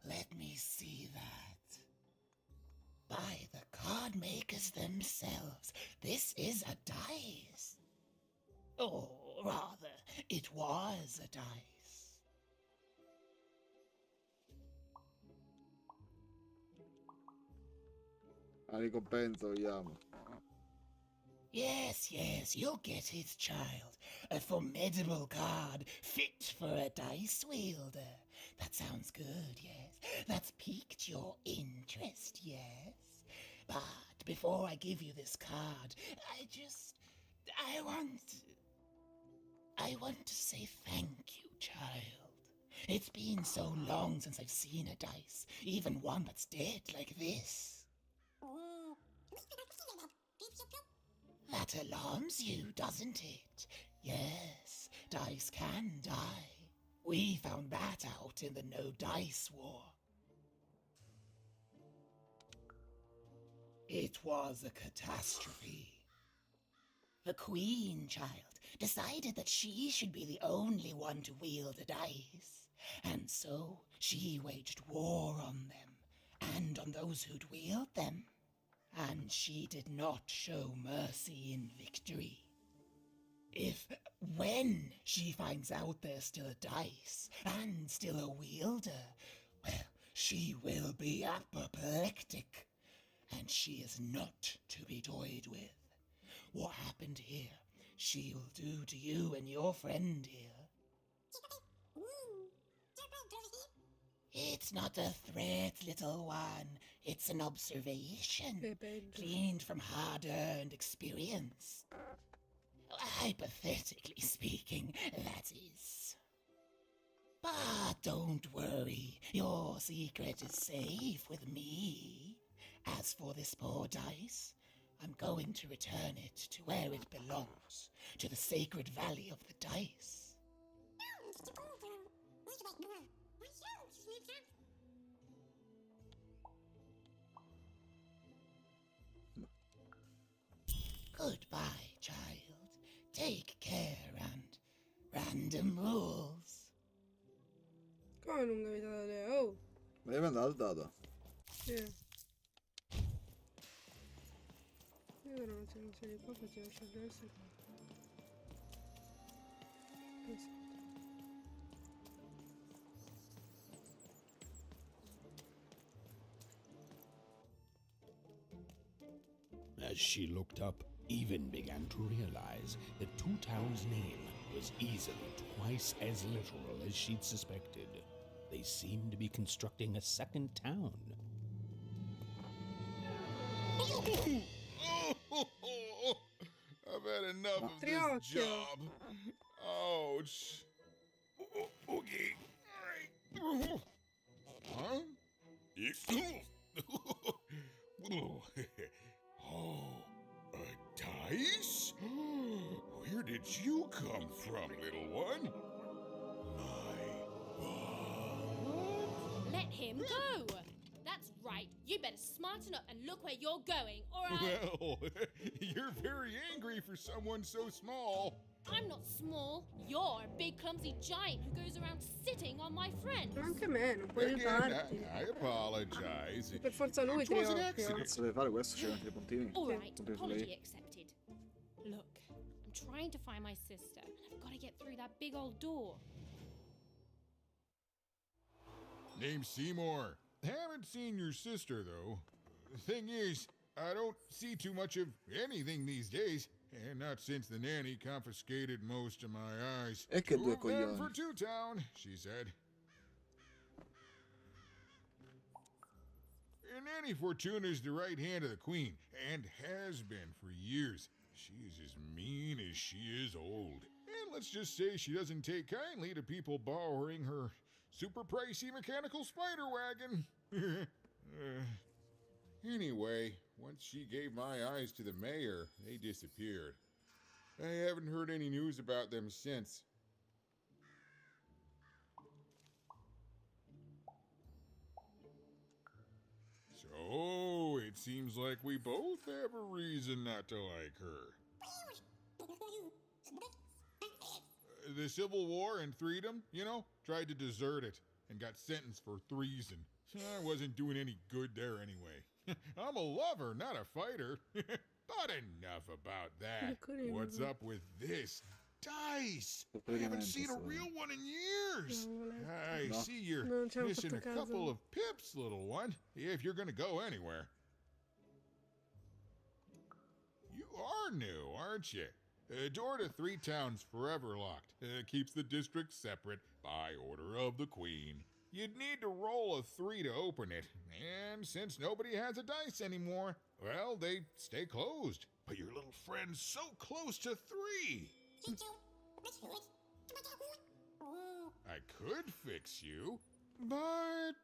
Speaker 6: Let me see that. By the card makers themselves, this is a dice. Or rather, it was a dice.
Speaker 1: La ricompensa vogliamo.
Speaker 6: Yes, you'll get it, child. A formidable card fit for a dice wielder. That sounds good, yes. That's piqued your interest, yes. But before I give you this card, I want to say thank you, child. It's been so long since I've seen a dice, even one that's dead like this. That alarms you, doesn't it? Yes, dice can die. We found that out in the No Dice War. It was a catastrophe. The Queen, child, decided that she should be the only one to wield a dice. And so she waged war on them, and on those who'd wield them. And she did not show mercy in victory. When she finds out there's still a dice, and still a wielder, well, she will be apoplectic. And she is not to be toyed with. What happened here, she'll do to you and your friend here. It's not a threat, little one. It's an observation, gleaned from hard-earned experience. Hypothetically speaking, that is. But don't worry, your secret is safe with me. As for this poor dice, I'm going to return it to where it belongs, to the sacred valley of the dice. Goodbye, child. Take care and random rules.
Speaker 2: Come lunga vita da lei? Oh!
Speaker 1: Ma devi andare al data.
Speaker 2: Sì. Io non c'è di qua, facevo scegliere il secondo.
Speaker 10: As she looked up, Even began to realize that Two Town's name was easily twice as literal as she'd suspected. They seemed to be constructing a second town.
Speaker 7: I've had enough of this
Speaker 2: Triocchio.
Speaker 7: job. Ouch. Okay. Huh? Oh, a dice? Where did you come from, little one?
Speaker 11: Let him go! That's right. You better smarten up and look where you're going, alright?
Speaker 7: Well, you're very angry for someone so small.
Speaker 11: I'm not small. You're a big clumsy giant who goes around sitting on my friends.
Speaker 2: Anche me, non puoi
Speaker 7: Again,
Speaker 2: aiutarti.
Speaker 7: I apologize.
Speaker 2: Per forza lui
Speaker 7: It was an
Speaker 2: trionfa.
Speaker 7: accident.
Speaker 1: Se deve fare questo, ci mette i puntini.
Speaker 11: Alright,
Speaker 1: Puntini su
Speaker 11: apology
Speaker 1: lei.
Speaker 11: accepted. Look, I'm trying to find my sister, and I've got to get through that big old door.
Speaker 7: Name's Seymour. Haven't seen your sister, though. Thing is, I don't see too much of anything these days. And not since the nanny confiscated most of my eyes.
Speaker 1: E che
Speaker 7: Two
Speaker 1: due
Speaker 7: of them for
Speaker 1: coglioni.
Speaker 7: Two Town, she said. Nanny Fortuna is the right hand of the queen, and has been for years. She is as mean as she is old. And let's just say she doesn't take kindly to people borrowing her super pricey mechanical spider wagon. Anyway, once she gave my eyes to the mayor, they disappeared. I haven't heard any news about them since. So, it seems like we both have a reason not to like her. The Civil War and freedom, you know, tried to desert it and got sentenced for treason. I wasn't doing any good there anyway. I'm a lover, not a fighter. But enough about that. What's up with this dice? I haven't seen a real one in years. I see you're missing a couple of pips, little one, if you're gonna go anywhere. You are new, aren't you? Door to Three Towns forever locked. Keeps the district separate by order of the queen. You'd need to roll a 3 to open it, and since nobody has a dice anymore, well, they stay closed. But your little friend's so close to 3. I could fix you, but...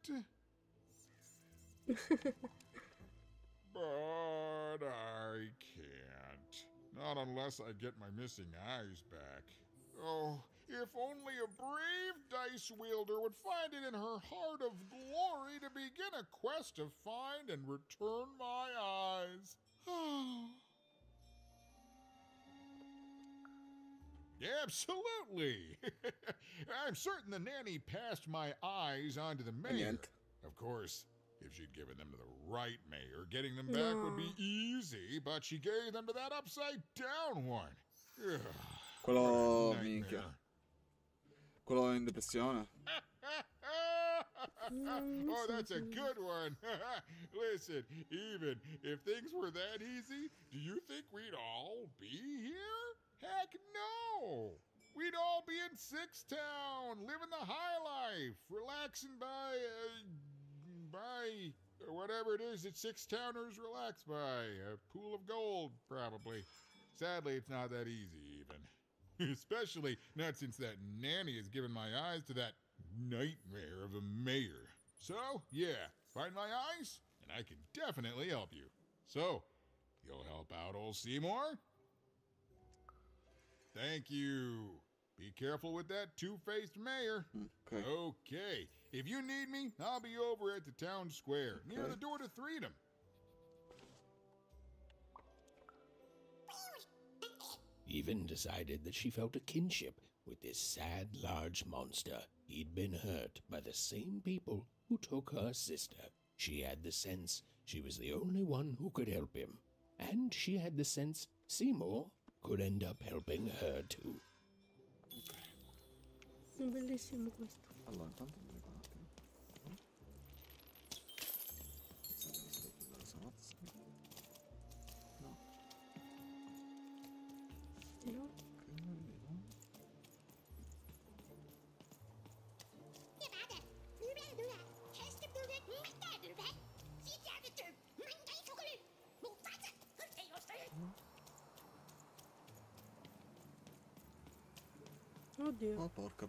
Speaker 7: but I can't. Not unless I get my missing eyes back. Oh, if only a brave dice wielder would find it in her heart of glory to begin a quest to find and return my eyes. Absolutely. I'm certain the nanny passed my eyes on to the mayor. Of course, if she'd given them to the right mayor, getting them back would be easy, but she gave them to that upside down one.
Speaker 1: Quello, minchia. Quello in depressione.
Speaker 7: Oh, that's a good one. Listen, even if things were that easy, do you think we'd all be here? Heck no! We'd all be in Six Town, living the high life, relaxing by whatever it is that Six Towners relax by. A pool of gold, probably. Sadly, it's not that easy, even. Especially not since that nanny has given my eyes to that nightmare of a mayor. So, yeah, find my eyes, and I can definitely help you. So, you'll help out old Seymour? Thank you. Be careful with that two-faced mayor.
Speaker 1: Okay.
Speaker 7: Okay. If you need me, I'll be over at the town square, near the door to Freedom.
Speaker 10: Even decided that she felt a kinship with this sad, large monster. He'd been hurt by the same people who took her sister. She had the sense she was the only one who could help him. And she had the sense Seymour could end up helping her too.
Speaker 2: Bellissimo questo.
Speaker 1: Allora, intanto mi ricordo. No.
Speaker 2: No? Oddio.
Speaker 1: Oh, porca.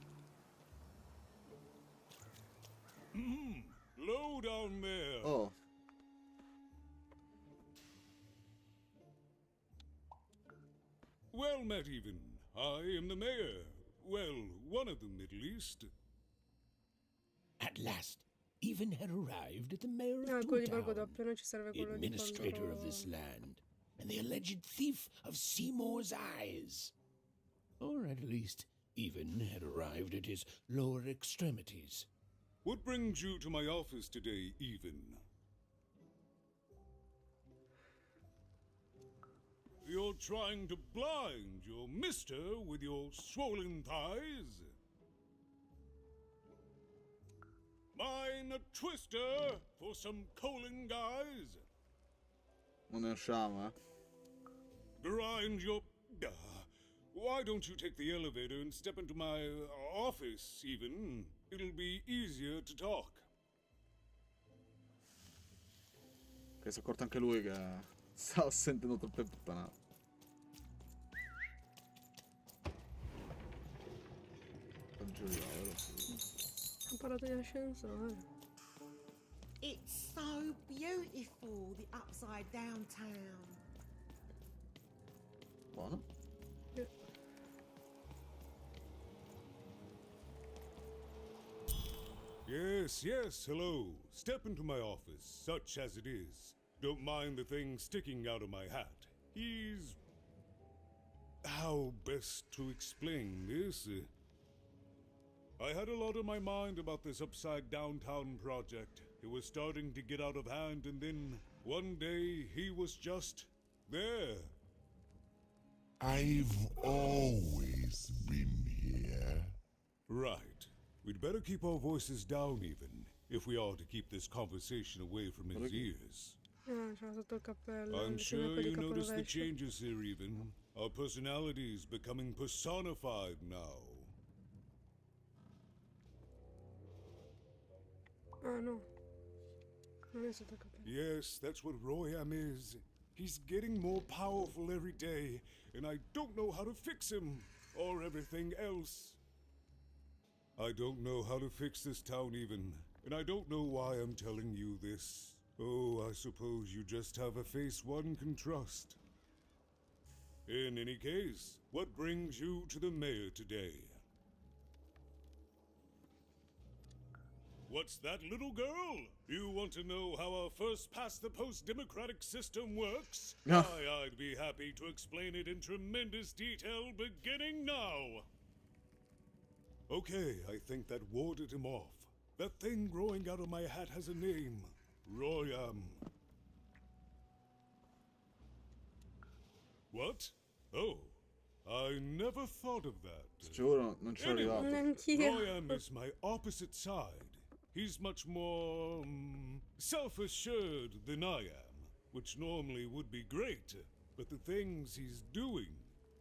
Speaker 7: Low down there.
Speaker 1: Oh.
Speaker 7: Well met, even. I am the mayor. Well, one of them, at least.
Speaker 10: At last, Even had arrived at the mayor
Speaker 2: Ah,
Speaker 10: of
Speaker 2: quello di
Speaker 10: Toontown,
Speaker 2: Borgodoppio, non ci serve
Speaker 10: the
Speaker 2: quello di
Speaker 10: administrator of this
Speaker 2: quando...
Speaker 10: land, and the alleged thief of Seymour's eyes. Or at least, Even had arrived at his lower extremities.
Speaker 7: What brings you to my office today, Even? You're trying to blind your mister with your swollen thighs? Mine a twister for some colon guys?
Speaker 1: Non ne usciamo, eh.
Speaker 7: Grind your... why don't you take the elevator and step into my office, Even? It'll be easier to talk.
Speaker 1: Che si è accorto anche lui che sta sentendo troppe puttanate.
Speaker 2: Ho parlato di ascensore.
Speaker 8: It's so beautiful, the upside down town.
Speaker 1: Buono.
Speaker 7: Yes, yes, hello. Step into my office, such as it is. Don't mind the thing sticking out of my hat. He's... how best to explain this? I had a lot on my mind about this upside downtown project. It was starting to get out of hand, and then one day he was just there.
Speaker 13: I've always been here.
Speaker 7: Right. We'd better keep our voices down, Even, if we are to keep this conversation away from his ears.
Speaker 2: Ah, c'era sotto il cappello.
Speaker 7: I'm
Speaker 2: il
Speaker 7: sure
Speaker 2: sindaco di
Speaker 7: you noticed the
Speaker 2: Caporovescio.
Speaker 7: changes here, Even. Our personalities becoming personified now.
Speaker 2: Ah, no. Non è sotto il cappello.
Speaker 7: Yes, that's what Royam is. He's getting more powerful every day, and I don't know how to fix him, or everything else. I don't know how to fix this town, Even, and I don't know why I'm telling you this. Oh, I suppose you just have a face one can trust. In any case, what brings you to the mayor today? What's that, little girl? You want to know how our first-past-the-post democratic system works?
Speaker 1: No.
Speaker 7: I'd be happy to explain it in tremendous detail beginning now. Okay, I think that warded him off. That thing growing out of my hat has a name. Royam. What? Oh, I never thought of that.
Speaker 1: Giuro, non ci
Speaker 7: Anyway,
Speaker 1: arrivato.
Speaker 2: Neanch'io.
Speaker 7: Royam is my opposite side. He's much more self-assured than I am, which normally would be great, but the things he's doing,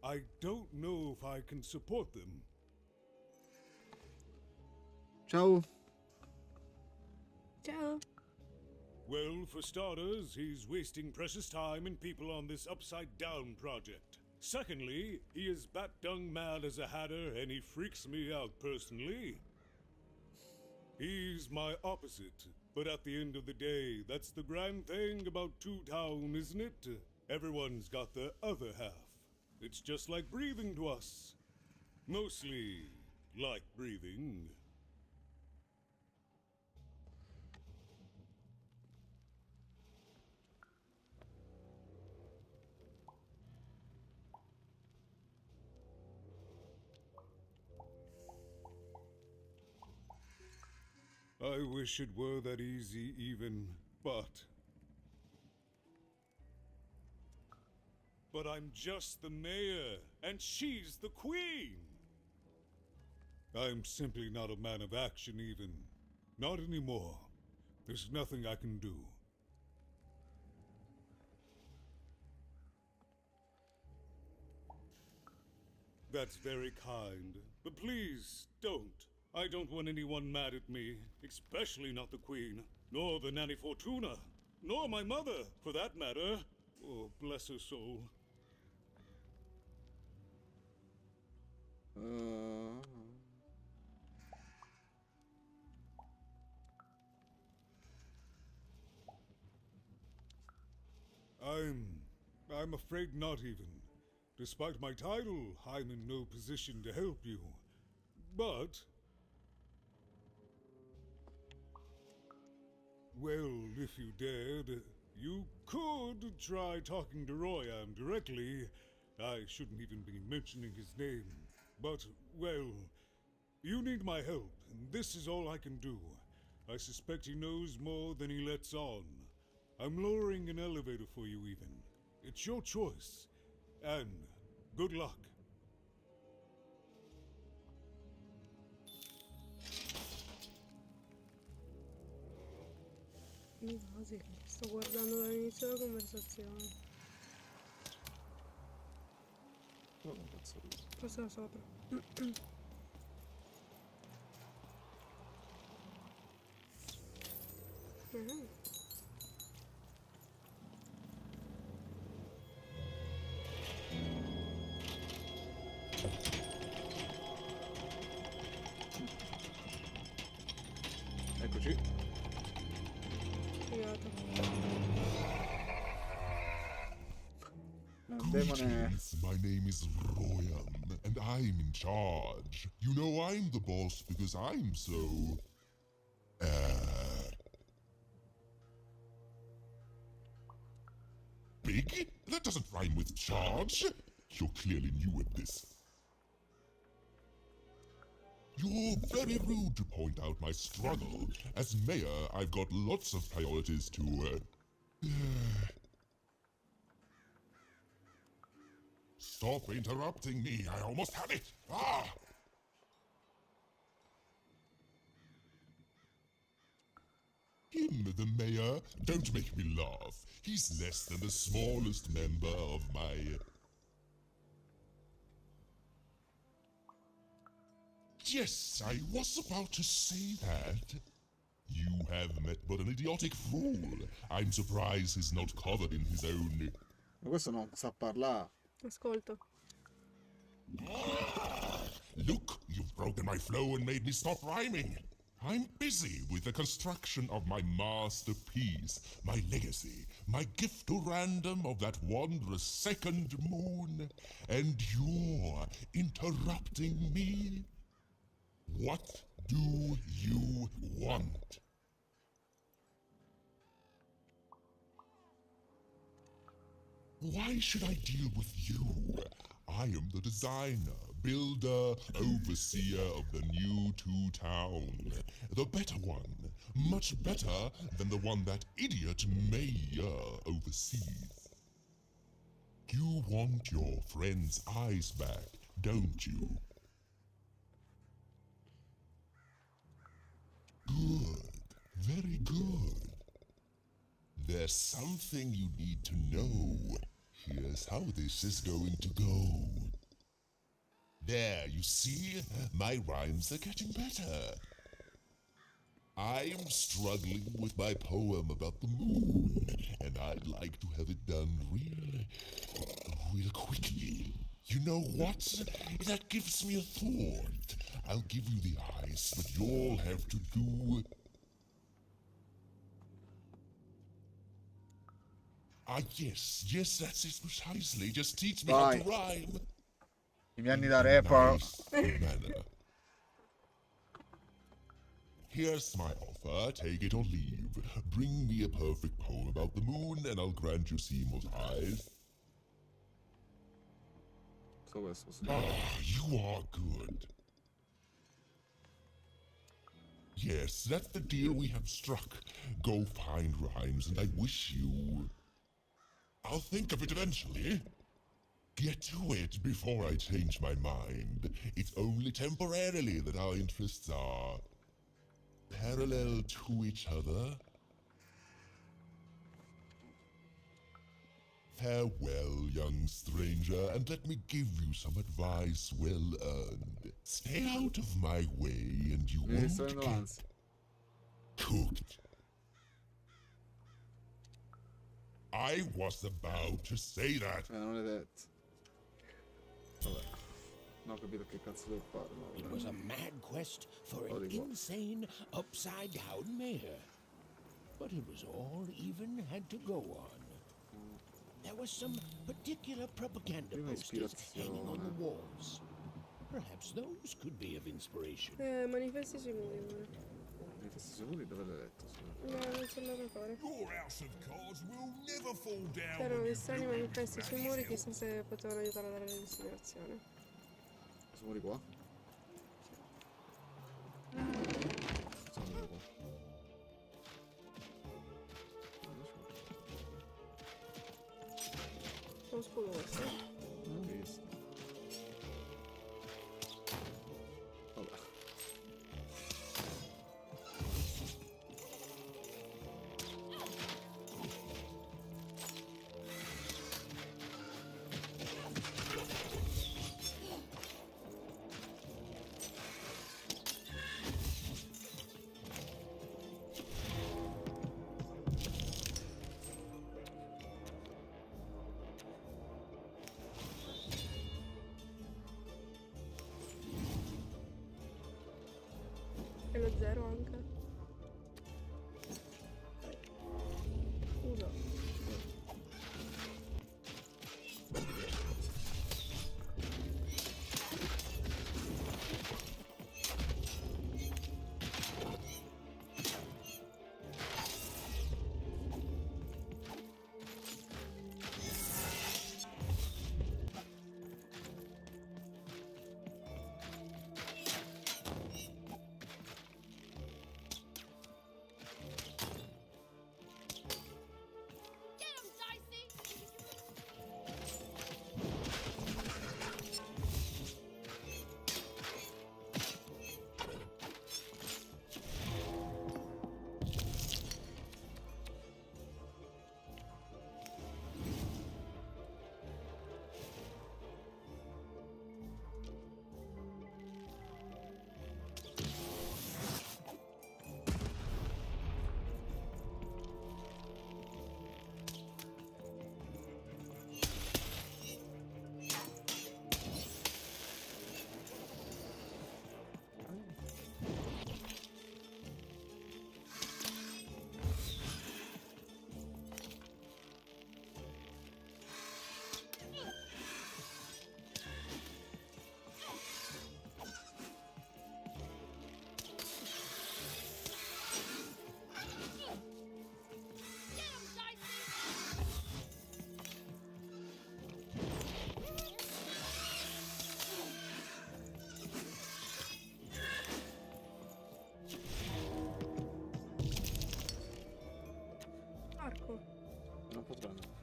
Speaker 7: I don't know if I can support them.
Speaker 1: Ciao.
Speaker 2: Ciao.
Speaker 7: Well, for starters, he's wasting precious time and people on this upside-down project. Secondly, he is bat-dung mad as a hatter, and he freaks me out personally. He's my opposite, but at the end of the day, that's the grand thing about Toontown, isn't it? Everyone's got the other half. It's just like breathing to us. Mostly like breathing. I wish it were that easy, Even, but I'm just the mayor, and she's the queen! I'm simply not a man of action, Even. Not anymore. There's nothing I can do. That's very kind, but please don't. I don't want anyone mad at me, especially not the Queen, nor the Nanny Fortuna, nor my mother, for that matter. Oh, bless her soul.
Speaker 14: I'm afraid not even. Despite my title, I'm in no position to help you. But... well, if you dared, you could try talking to Royan directly. I shouldn't even be mentioning his name. But, well, you need my help, and this is all I can do. I suspect he knows more than he lets on. I'm lowering an elevator for you even. It's your choice. And good luck.
Speaker 2: Mi basi, sto guardando dall'inizio della conversazione. Forse da sopra.
Speaker 1: Eccoci.
Speaker 13: Greetings, my name is Royan, and I'm in charge. You know I'm the boss because I'm so... big? That doesn't rhyme with charge. You're clearly new at this. You're very rude to point out my struggle. As mayor, I've got lots of priorities to, Stop interrupting me. I almost had it. Ah! Him, the mayor? Don't make me laugh. He's less than the smallest member of my... Yes, I was about to say that. You have met but an idiotic fool. I'm surprised he's not covered in his own...
Speaker 1: Ma questo non sa parlare.
Speaker 2: Ascolta.
Speaker 13: Look, you've broken my flow and made me stop rhyming. I'm busy with the construction of my masterpiece, my legacy, my gift to random of that wondrous second moon. And you're interrupting me? What do you want? Why should I deal with you? I am the designer, builder, overseer of the new two-town. The better one. Much better than the one that idiot mayor oversees. You want your friend's eyes back, don't you? Good. Very good. There's something you need to know. Here's how this is going to go. There, you see? My rhymes are getting better. I'm struggling with my poem about the moon, and I'd like to have it done real quickly. You know what? That gives me a thought. I'll give you the eyes, but you'll have to do... Ah, yes, that's it precisely. Just teach me how to rhyme.
Speaker 1: I miei anni da rapper.
Speaker 13: Nice manner. Here's my offer, take it or leave. Bring me a perfect poem about the moon, and I'll grant you Seymour's eyes. You are good. Yes, that's the deal we have struck. Go find rhymes, and I wish you... I'll think of it eventually. Get to it before I change my mind. It's only temporarily that our interests are... parallel to each other. Farewell, young stranger, and let me give you some advice well earned. Stay out of my way, and you won't get cooked. I was about to say that.
Speaker 1: Non è detto. Vabbè. Non ho capito che cazzo devo fare. No,
Speaker 10: It was a mad quest for an insane, upside-down mayor. But it was all even had to go on. there was some particular propaganda
Speaker 1: Prima
Speaker 10: posters hanging on the
Speaker 1: ispirazione.
Speaker 10: walls. Perhaps those could be of inspiration.
Speaker 2: Manifesti sui muri, amore.
Speaker 1: Manifesti sicuri dove l'hai letto?
Speaker 2: No, non c'è l'oratorio.
Speaker 7: Your house of cards will never fall down.
Speaker 2: C'erano dei strani manifesti sui muri, chissà se potevano aiutare a dare l'ispirazione.
Speaker 1: Siamo di qua? Siamo di qua.
Speaker 2: Sono spumosi.
Speaker 1: Non ho visto. Vabbè.
Speaker 2: E lo zero anche. Scusa. Arco.
Speaker 1: Non potranno.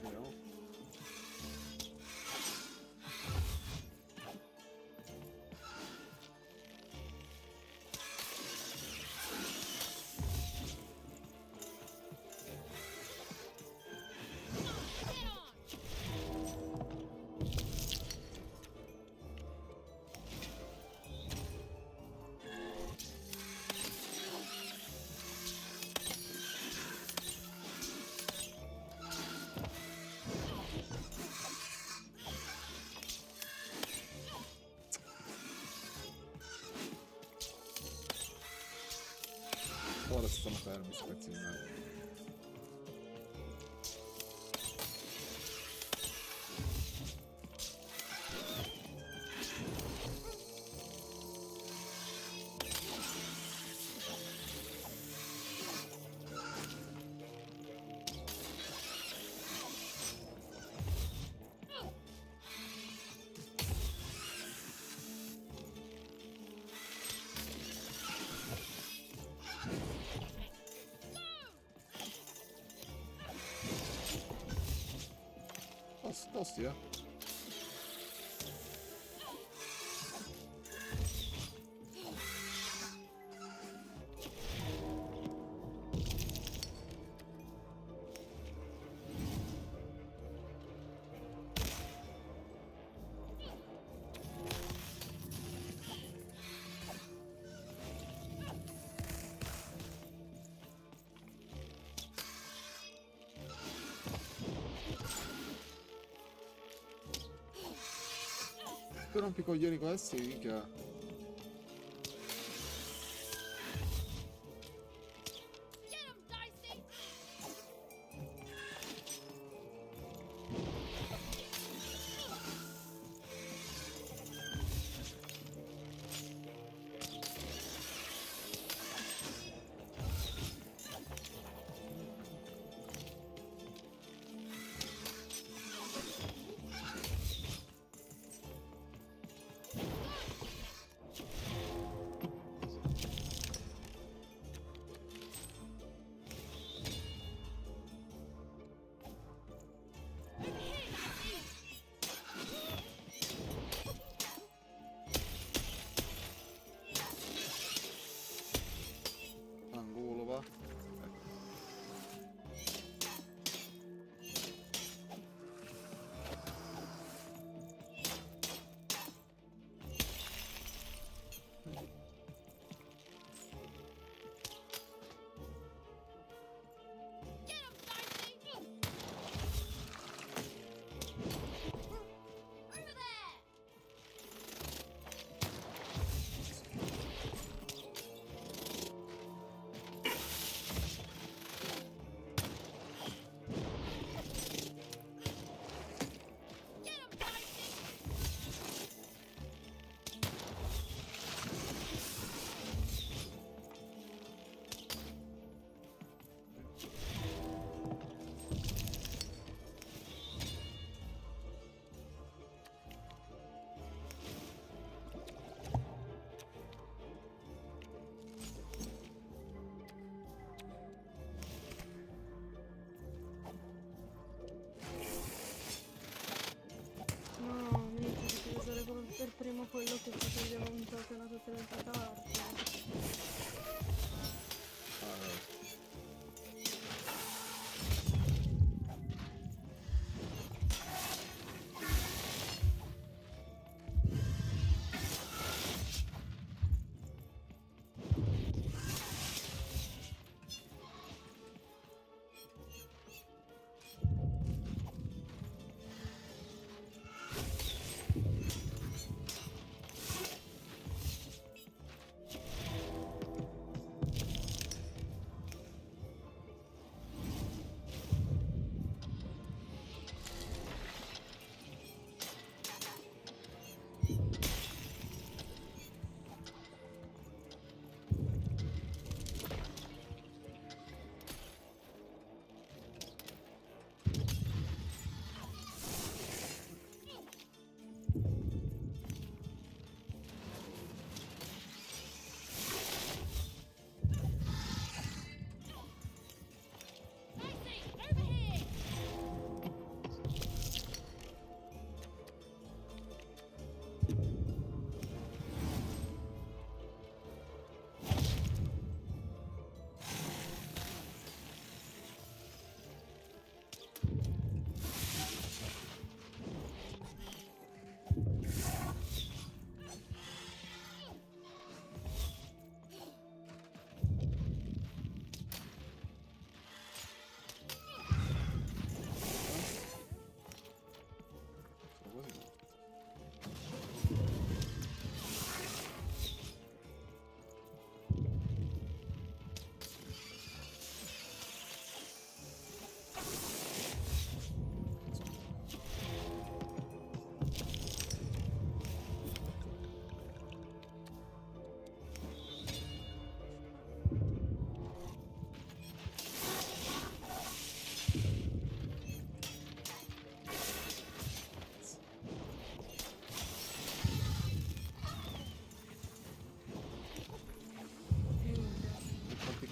Speaker 1: Vediamo. Ora si sono fermi, sti pezzi di merda. Tosti, Che rompicoglioni questi, minchia. Angolo, va.
Speaker 2: No, minchia, devo usare come per primo quello che ci toglieva un token a tutte le altre carte.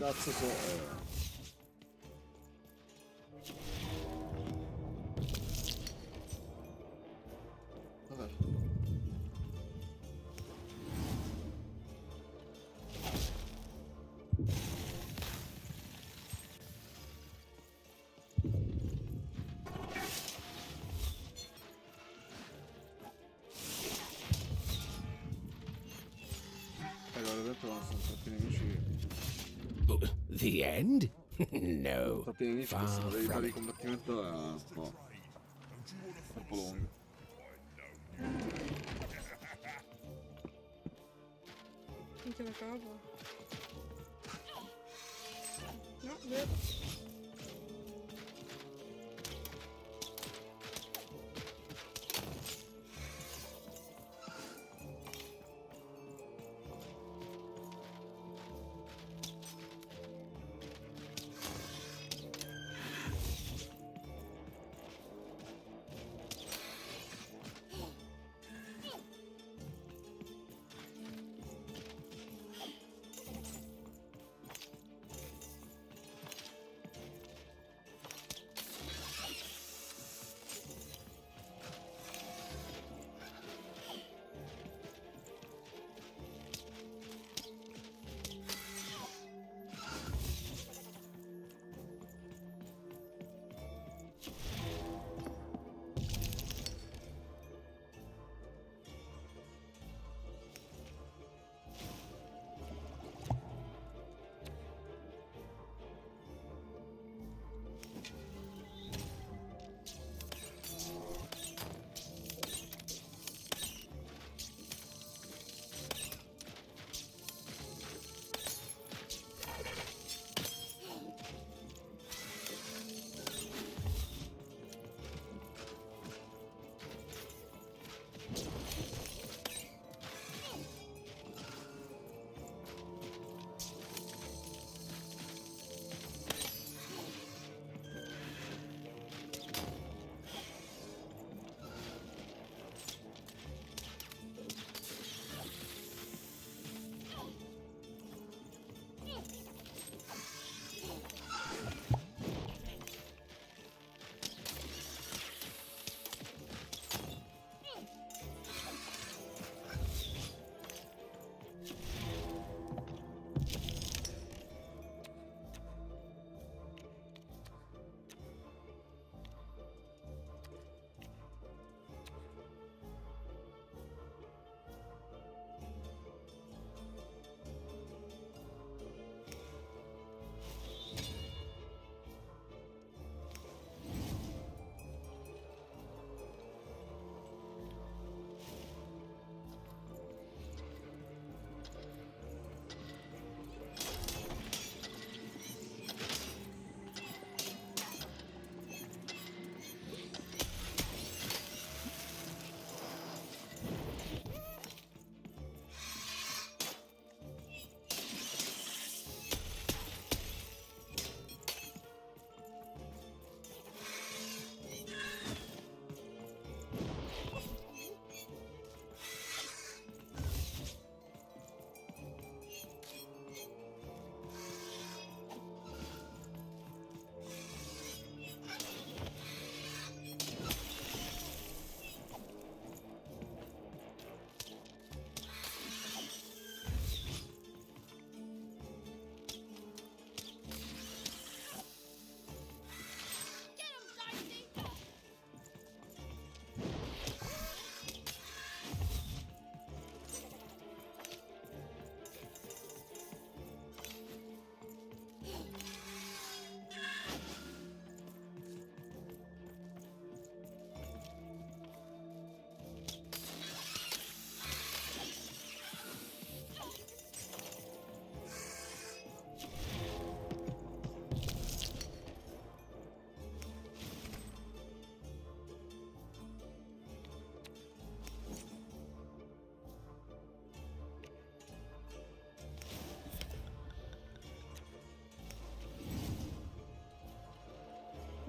Speaker 2: Cazzo so.
Speaker 1: Troppi nemici.
Speaker 10: The end? No.
Speaker 1: Troppi nemici,
Speaker 10: Far
Speaker 1: questa modalità
Speaker 10: from
Speaker 1: di
Speaker 10: it.
Speaker 1: combattimento è un po' troppo lunga.
Speaker 2: Minchia la cavo. No, vero.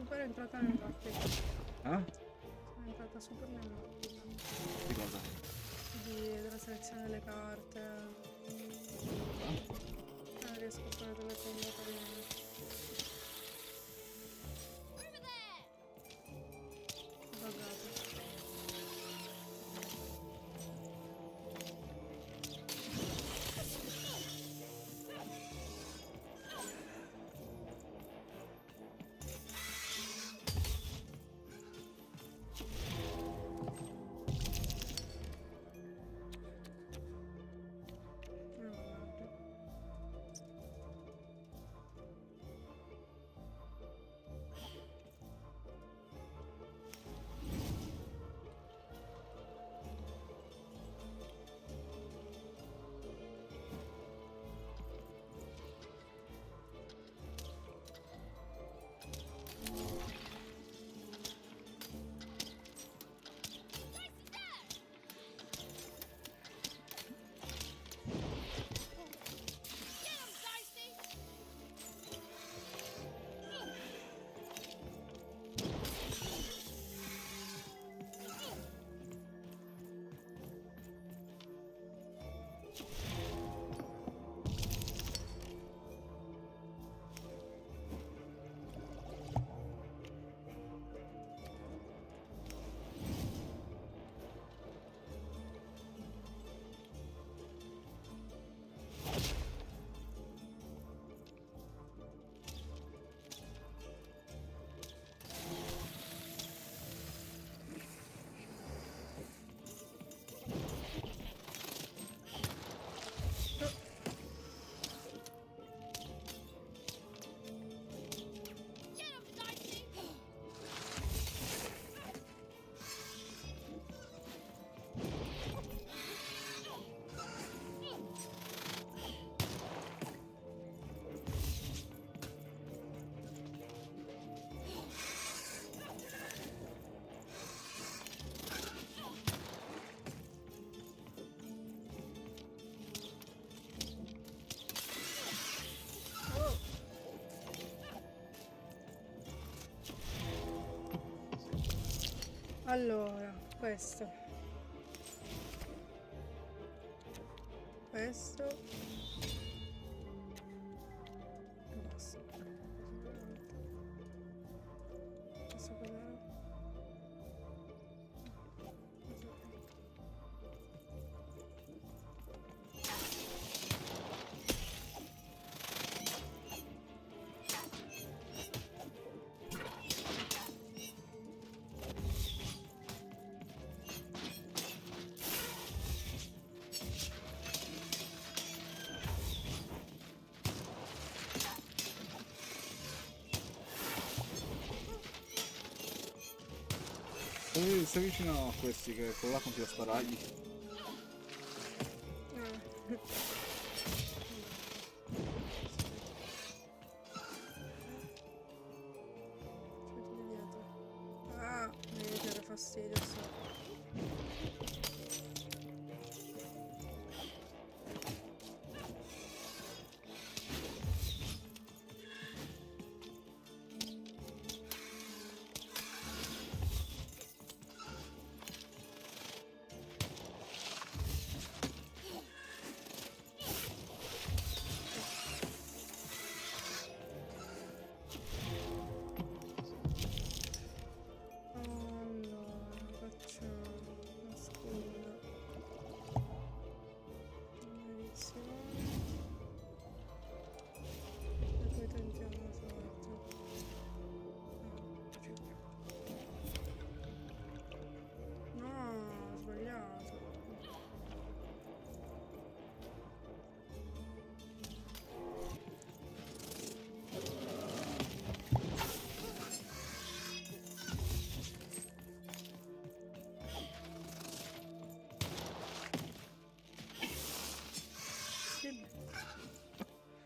Speaker 2: Super è entrata nell'ottica.
Speaker 1: Eh?
Speaker 2: Sono entrata super nell'ottica.
Speaker 1: Di cosa?
Speaker 2: Della selezione delle carte. Riesco a fare delle cose carine. Buggato. Allora, questo. Questo. E basta. Questo cos'era?
Speaker 1: Stai vicino a questi che con là continua a sparargli.
Speaker 2: Ah, mi dare fastidio sto.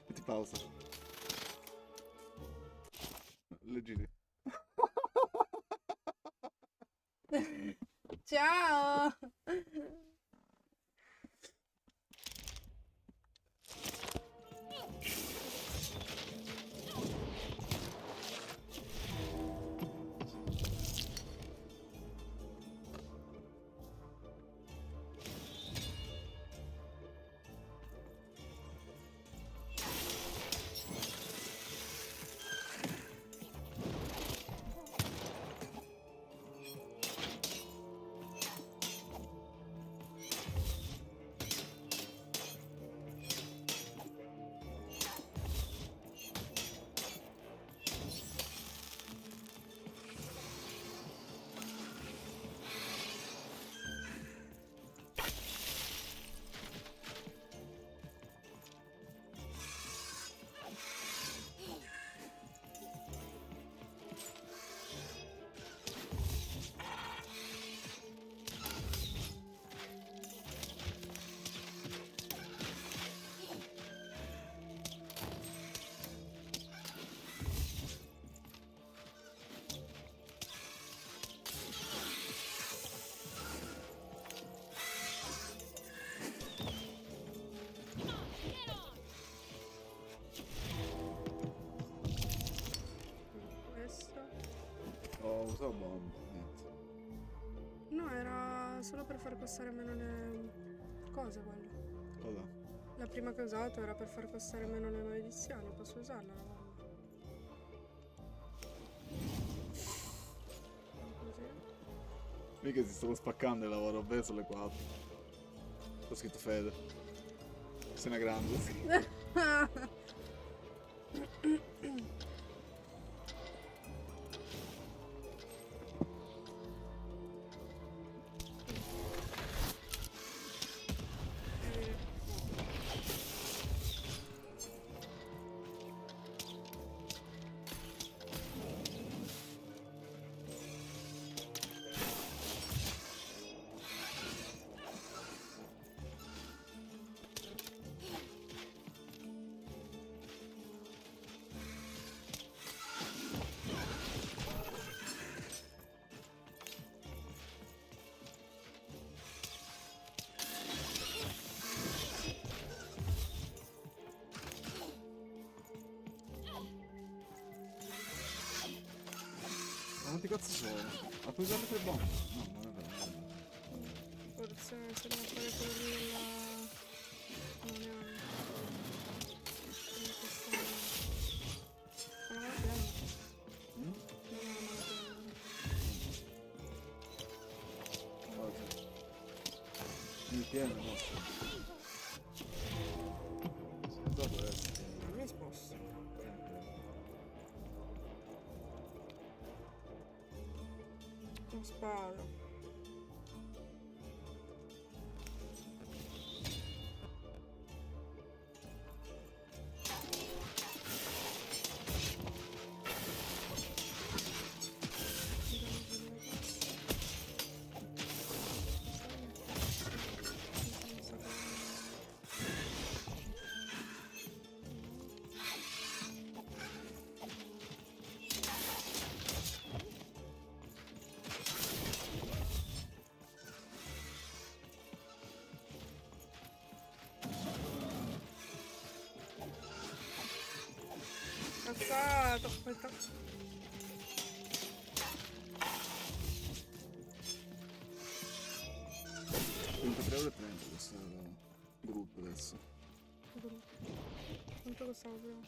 Speaker 1: Metti pausa. Leggiti.
Speaker 2: Ciao!
Speaker 1: Oh, uso bomba, niente.
Speaker 2: No, era solo per far costare meno le cose quello.
Speaker 1: Cosa?
Speaker 2: La prima che ho usato era per far costare meno le maledizioni, posso usarla la bomba. Così.
Speaker 1: Mica si stavo spaccando il lavoro, beh, sono le 4. Ho scritto Fede. Se n'è grande, sì. quanti cazzo sono? Ma puoi usarle per bombe? No, non è vero.
Speaker 2: Forse se devo fare quello lì della... non è un... non è piano. Non è una
Speaker 1: il pieno è nostro. Dove è?
Speaker 2: non mi sposto. Una spada. Cazzato, aspetta.
Speaker 1: €23,30 questo gruppo adesso.
Speaker 2: Quanto costava prima?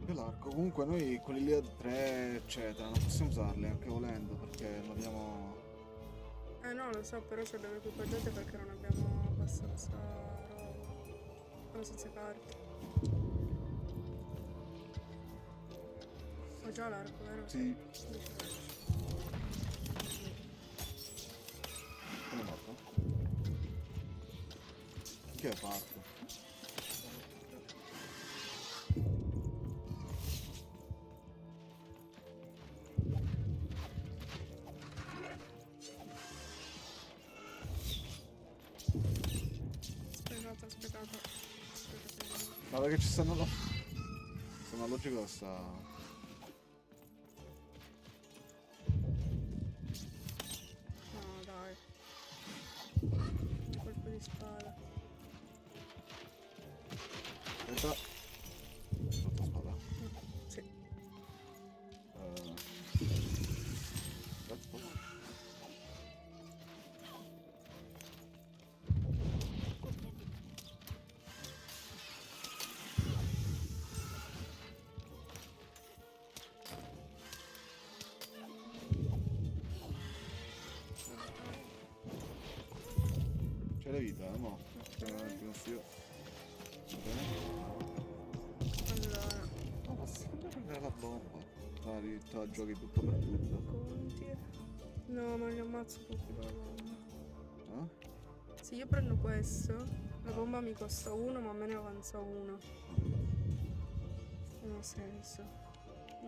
Speaker 1: E l'arco, comunque noi quelli lì a 3 eccetera non possiamo usarli anche volendo perché non abbiamo...
Speaker 2: No, lo so, però ce l'abbiamo equipaggiate perché non abbiamo abbastanza roba. Siamo senza carte. Ho già l'arco, vero?
Speaker 1: Sì. Come è morto? Che è parto?
Speaker 2: Aspetta.
Speaker 1: Ma perché ci stanno là? Sono logico sta...
Speaker 2: No, dai. Un colpo di spada.
Speaker 1: Aspetta. Sotto spada.
Speaker 2: Sì.
Speaker 1: Aspetta. C'è la vita, no? Non si io.
Speaker 2: Allora.
Speaker 1: No, posso prendere la bomba. Giochi tutto per tutto.
Speaker 2: Conti. No, ma li ammazzo tutti con la bomba.
Speaker 1: Eh?
Speaker 2: Se io prendo questo, la bomba mi costa 1, ma a me ne avanza 1. Non ha senso.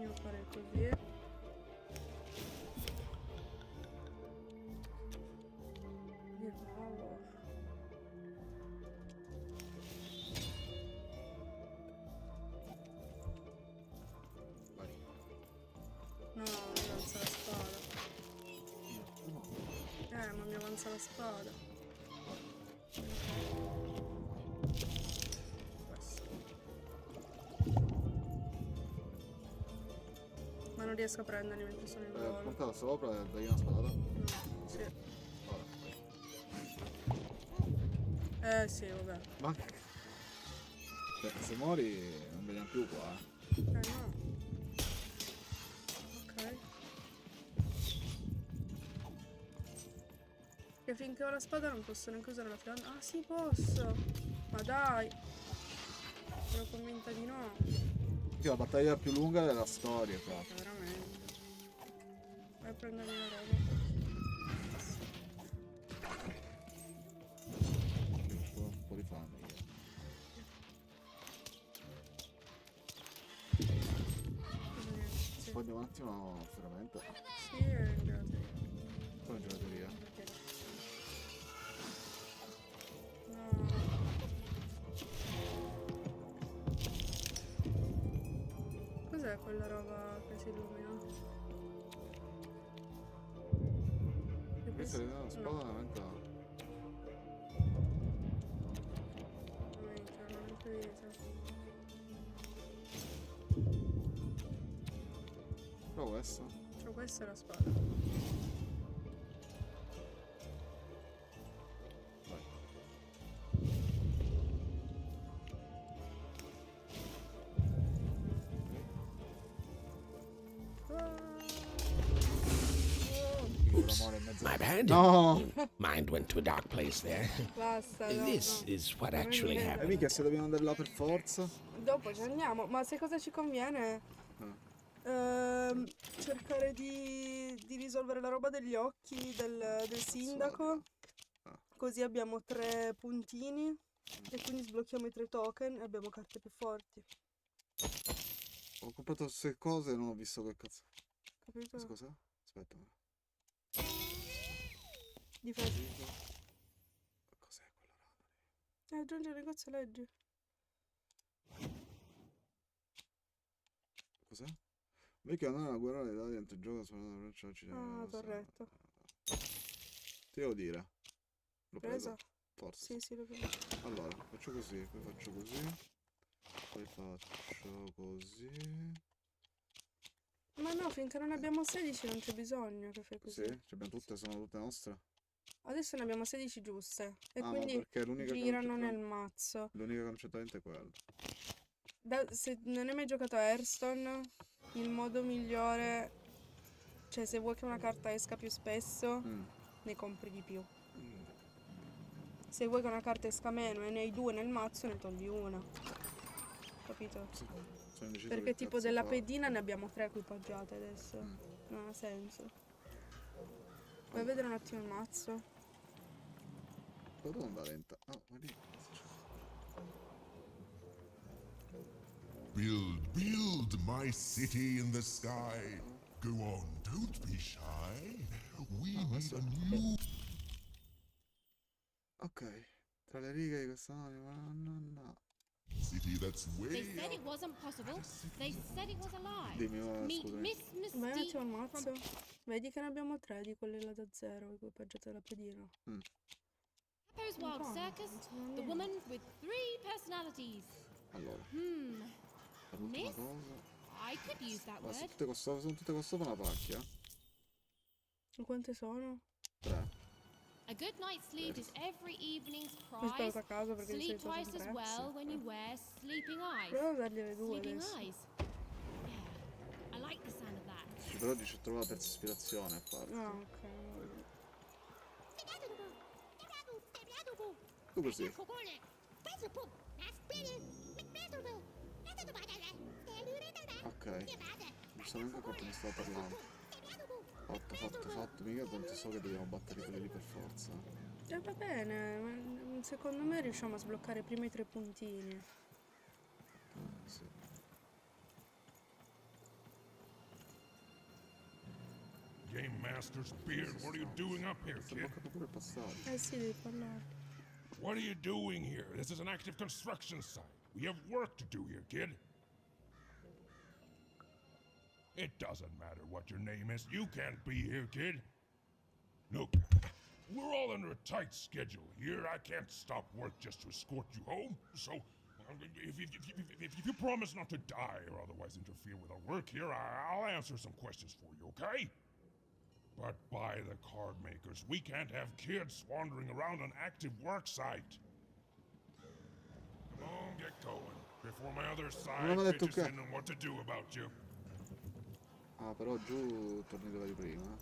Speaker 2: Io farei così. Di nuovo.
Speaker 1: Vai.
Speaker 2: No, mi avanza la spada. Ma mi avanza la spada. Questo. Ma non riesco a prenderli mentre sono in volo.
Speaker 1: Puntala sopra e dai una spada.
Speaker 2: No, sì. Sì, vabbè.
Speaker 1: Ma che... Cioè, se muori non vediamo più qua.
Speaker 2: No. Ok. Che finché ho la spada non posso neanche usare la fiamma. Ah, sì, posso! Ma dai! Ero convinta di no.
Speaker 1: La battaglia più lunga della storia qua.
Speaker 2: Veramente. Vai a prendermi la roba.
Speaker 1: Un po' di fame io.
Speaker 2: Sì.
Speaker 1: Poi un attimo, veramente.
Speaker 2: Sì, è in gelateria.
Speaker 1: Come gelateria?
Speaker 2: No. Cos'è quella roba che si illumina?
Speaker 1: Questa è una spada veramente... questa?
Speaker 2: Tra questa e la spada.
Speaker 10: My bad.
Speaker 1: No!
Speaker 10: Mind went to a dark place there.
Speaker 2: Basta, no,
Speaker 10: This
Speaker 2: no.
Speaker 10: is what actually
Speaker 1: E
Speaker 10: happened.
Speaker 1: mica se dobbiamo andare là per forza.
Speaker 2: Dopo ci andiamo, ma se cosa ci conviene? Cercare di risolvere la roba degli occhi del sindaco. Così abbiamo 3 puntini e quindi sblocchiamo i 3 token e abbiamo carte più forti.
Speaker 1: Ho comprato queste cose e non ho visto che cazzo.
Speaker 2: Capito?
Speaker 1: Cos'è? Aspetta.
Speaker 2: Difesa.
Speaker 1: Cos'è quella roba?
Speaker 2: Aggiungi il negozio, leggi.
Speaker 1: Cos'è? Vecchio andare a guerra dei dati dentro il gioco sulla Francia occidentale.
Speaker 2: Ah, corretto.
Speaker 1: Ti devo dire. L'ho
Speaker 2: Presa?
Speaker 1: Forse.
Speaker 2: Sì, l'ho preso.
Speaker 1: Allora, faccio così, poi faccio così. Poi faccio così.
Speaker 2: Ma no, finché non abbiamo 16 non c'è bisogno che fai così.
Speaker 1: Sì, abbiamo tutte, sono tutte nostre.
Speaker 2: Adesso ne abbiamo 16 giuste. E
Speaker 1: Ah,
Speaker 2: quindi
Speaker 1: ma perché l'unica che
Speaker 2: girano
Speaker 1: non c'è-
Speaker 2: nel mazzo.
Speaker 1: L'unica che non c'è talento è quella.
Speaker 2: Se non hai mai giocato a Hearthstone, il modo migliore, cioè se vuoi che una carta esca più spesso, ne compri di più. Se vuoi che una carta esca meno e ne hai 2 nel mazzo, ne togli una. Capito?
Speaker 1: Sono indeciso
Speaker 2: Perché
Speaker 1: che
Speaker 2: tipo
Speaker 1: cazzo
Speaker 2: della
Speaker 1: fa.
Speaker 2: pedina ne abbiamo 3 equipaggiate adesso. Non ha senso. Vuoi vedere un attimo il mazzo?
Speaker 1: Dove devo andare lenta? Oh, ma lì.
Speaker 13: Build my city in the sky. Go on, don't be shy. We need a new...
Speaker 1: Ok. Tra le righe di quest'anima. No.
Speaker 13: City that's way
Speaker 11: They said it wasn't possible. They said it was a lie.
Speaker 1: Dimmi,
Speaker 11: Meet
Speaker 1: scusami.
Speaker 11: Miss
Speaker 2: Vai un attimo al
Speaker 11: Mystique
Speaker 2: mazzo. Vedi che ne abbiamo 3 di quelle là da 0 equipaggiate della pedina.
Speaker 11: Harpo's Wild Circus, the woman with 3 personalities.
Speaker 1: Allora. Per l'ultima
Speaker 11: Miss?
Speaker 1: cosa.
Speaker 11: I could use that
Speaker 1: Ma
Speaker 11: word.
Speaker 1: sono tutte costose una pacchia?
Speaker 2: E quante sono?
Speaker 1: 3.
Speaker 11: A good night's sleep is every evening's
Speaker 2: Ho
Speaker 11: prize.
Speaker 2: sparato a caso perché di
Speaker 11: Sleep
Speaker 2: solito sono
Speaker 11: twice as
Speaker 2: 3.
Speaker 11: well when you wear sleeping eyes.
Speaker 2: Provo a dargli le 2
Speaker 11: Sleeping
Speaker 2: adesso.
Speaker 11: eyes. Yeah, I like the sound of that.
Speaker 1: Sì, però dice trova la terza ispirazione a parte.
Speaker 2: Ah, ok.
Speaker 1: Tu così. Ok. Non so neanche quanto ne stavo parlando. Fatto. Mica tanto so che dobbiamo battere quelli lì per forza.
Speaker 2: Va bene, ma secondo me riusciamo a sbloccare prima i 3 puntini.
Speaker 1: Sì.
Speaker 7: Game Master's beard, what are you doing up here,
Speaker 1: Sto
Speaker 7: kid?
Speaker 1: bloccando pure il passaggio.
Speaker 2: Sì, devi parlare.
Speaker 7: What are you doing here? This is an active construction site. We have work to do here, kid. It doesn't matter what your name is. You can't be here, kid. Look, we're all under a tight schedule here. I can't stop work just to escort you home. So, if you promise not to die or otherwise interfere with our work here, I'll answer some questions for you, okay? But by the card makers, we can't have kids wandering around an active work site. Come on, get going, before my other side
Speaker 1: Non ho detto
Speaker 7: pitches
Speaker 1: che-
Speaker 7: in on what to do about you.
Speaker 1: Ah, però giù torni dove eri prima.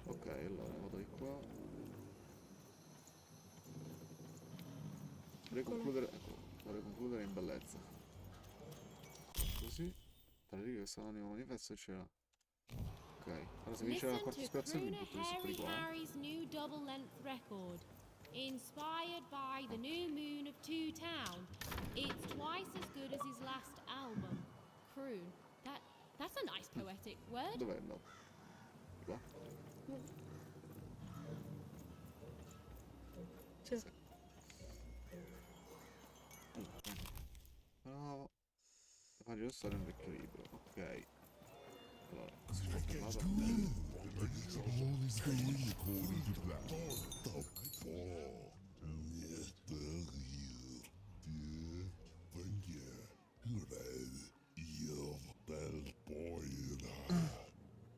Speaker 1: Ok, allora vado di qua. Vorrei concludere in bellezza. Così. Tra le righe che sono animo manifesto c'era. Ok, allora se mi dice la
Speaker 11: Listen
Speaker 1: quarta
Speaker 11: to
Speaker 1: ispirazione mi
Speaker 11: crooner
Speaker 1: butto di sopra
Speaker 11: Harry
Speaker 1: di qua.
Speaker 11: Harry's new double-length record. Inspired by the new moon of Two Town. It's twice as good as his last album. Croon. That's a nice poetic word.
Speaker 1: Dov'è andato? Di qua?
Speaker 2: Sì.
Speaker 1: Bravo. La pagina storia è un vecchio libro. Ok. Allora, se ci ho parlato.
Speaker 13: All is going according to plan. Thank you. Bel boy.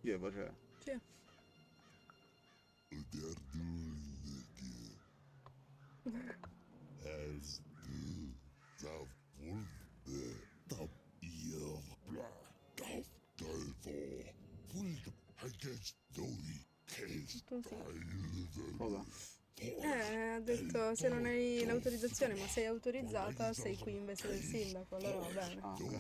Speaker 1: Pieva c'è.
Speaker 2: Sì. Tu sì.
Speaker 1: Cosa?
Speaker 2: Ha detto se non hai l'autorizzazione, ma sei autorizzata, sei qui in veste del sindaco, allora va bene.
Speaker 1: Ah, ok.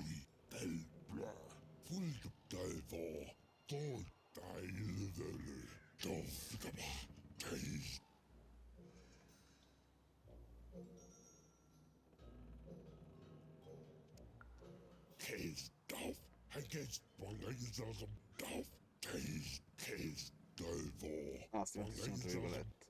Speaker 1: Ah, sti metti sono tra virgolette.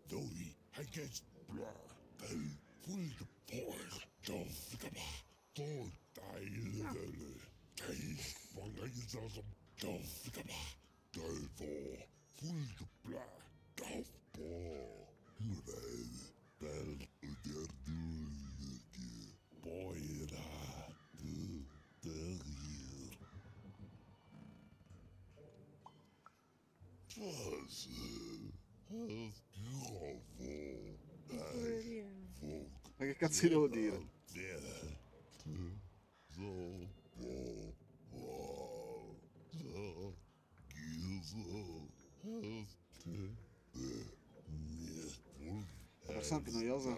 Speaker 2: Poverino.
Speaker 1: Ma che cazzo gli devo dire? La persona più noiosa?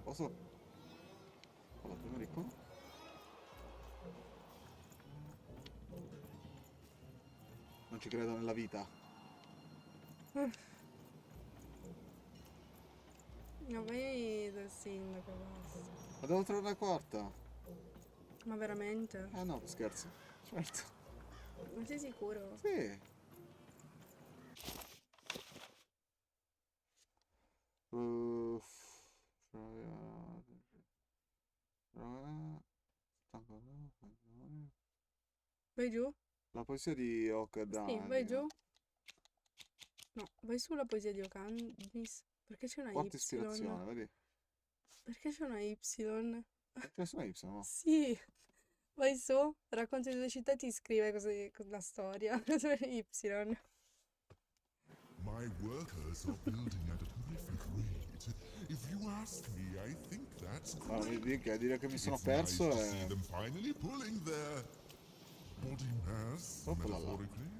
Speaker 1: Posso? Vado prima di qua. Non ci credo nella vita.
Speaker 2: No, vai del sindaco, basta.
Speaker 1: Ma devo trovare la quarta.
Speaker 2: Ma veramente?
Speaker 1: Ah no, scherzo. Certo.
Speaker 2: Ma sei sicuro?
Speaker 1: Sì.
Speaker 2: Vai giù?
Speaker 1: La poesia di Okada.
Speaker 2: Sì, vai giù. No, vai sulla poesia di Ocandis. Perché c'è una
Speaker 1: Quarta
Speaker 2: Y?
Speaker 1: ispirazione, vedi?
Speaker 2: Perché c'è una Y?
Speaker 1: C'è su Y, no?
Speaker 2: Sì. Vai su, racconti le due città e ti scrive così con la storia. Y.
Speaker 13: My workers are building at a terrific rate. If you ask me, I think that's
Speaker 1: Allora,
Speaker 13: great.
Speaker 1: dire che mi sono
Speaker 13: It's nice
Speaker 1: perso
Speaker 13: to see
Speaker 1: e...
Speaker 13: them finally pulling their body mass,
Speaker 1: Oh, là là.
Speaker 13: metaphorically.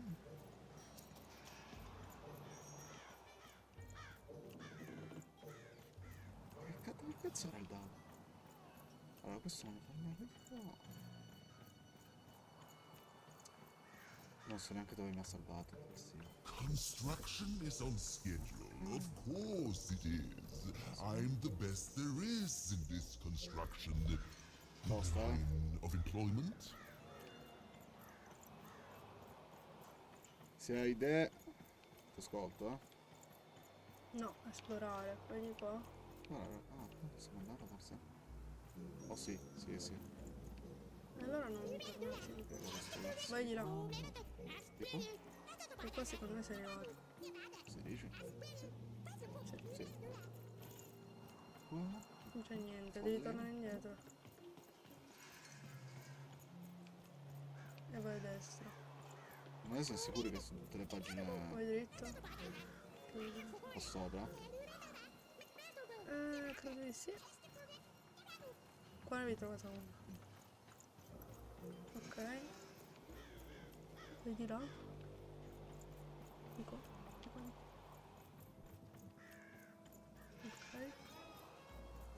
Speaker 1: Che cazzo era il dado? Allora, questo non lo fa mai. Non so neanche dove mi ha salvato. Sì.
Speaker 13: Construction is on schedule. Of course it is. I'm the best there is in this construction line of employment.
Speaker 1: Se hai idee, ti ascolto, eh.
Speaker 2: No, esplorare, vai di qua.
Speaker 1: Possiamo andare forse? Oh sì.
Speaker 2: E allora non mi tornarci di più. Vai di là.
Speaker 1: Tipo?
Speaker 2: E qua secondo me sei arrivato.
Speaker 1: Si dice? Sì. Qua?
Speaker 2: Non c'è niente, devi tornare indietro. E vai a destra.
Speaker 1: Ma adesso è sicuro che sono tutte le pagine
Speaker 2: Vai dritto.
Speaker 1: qua sopra?
Speaker 2: Credo di sì. Qua ne avevi trovato una. Ok. Vai di là. Di qua. Ok.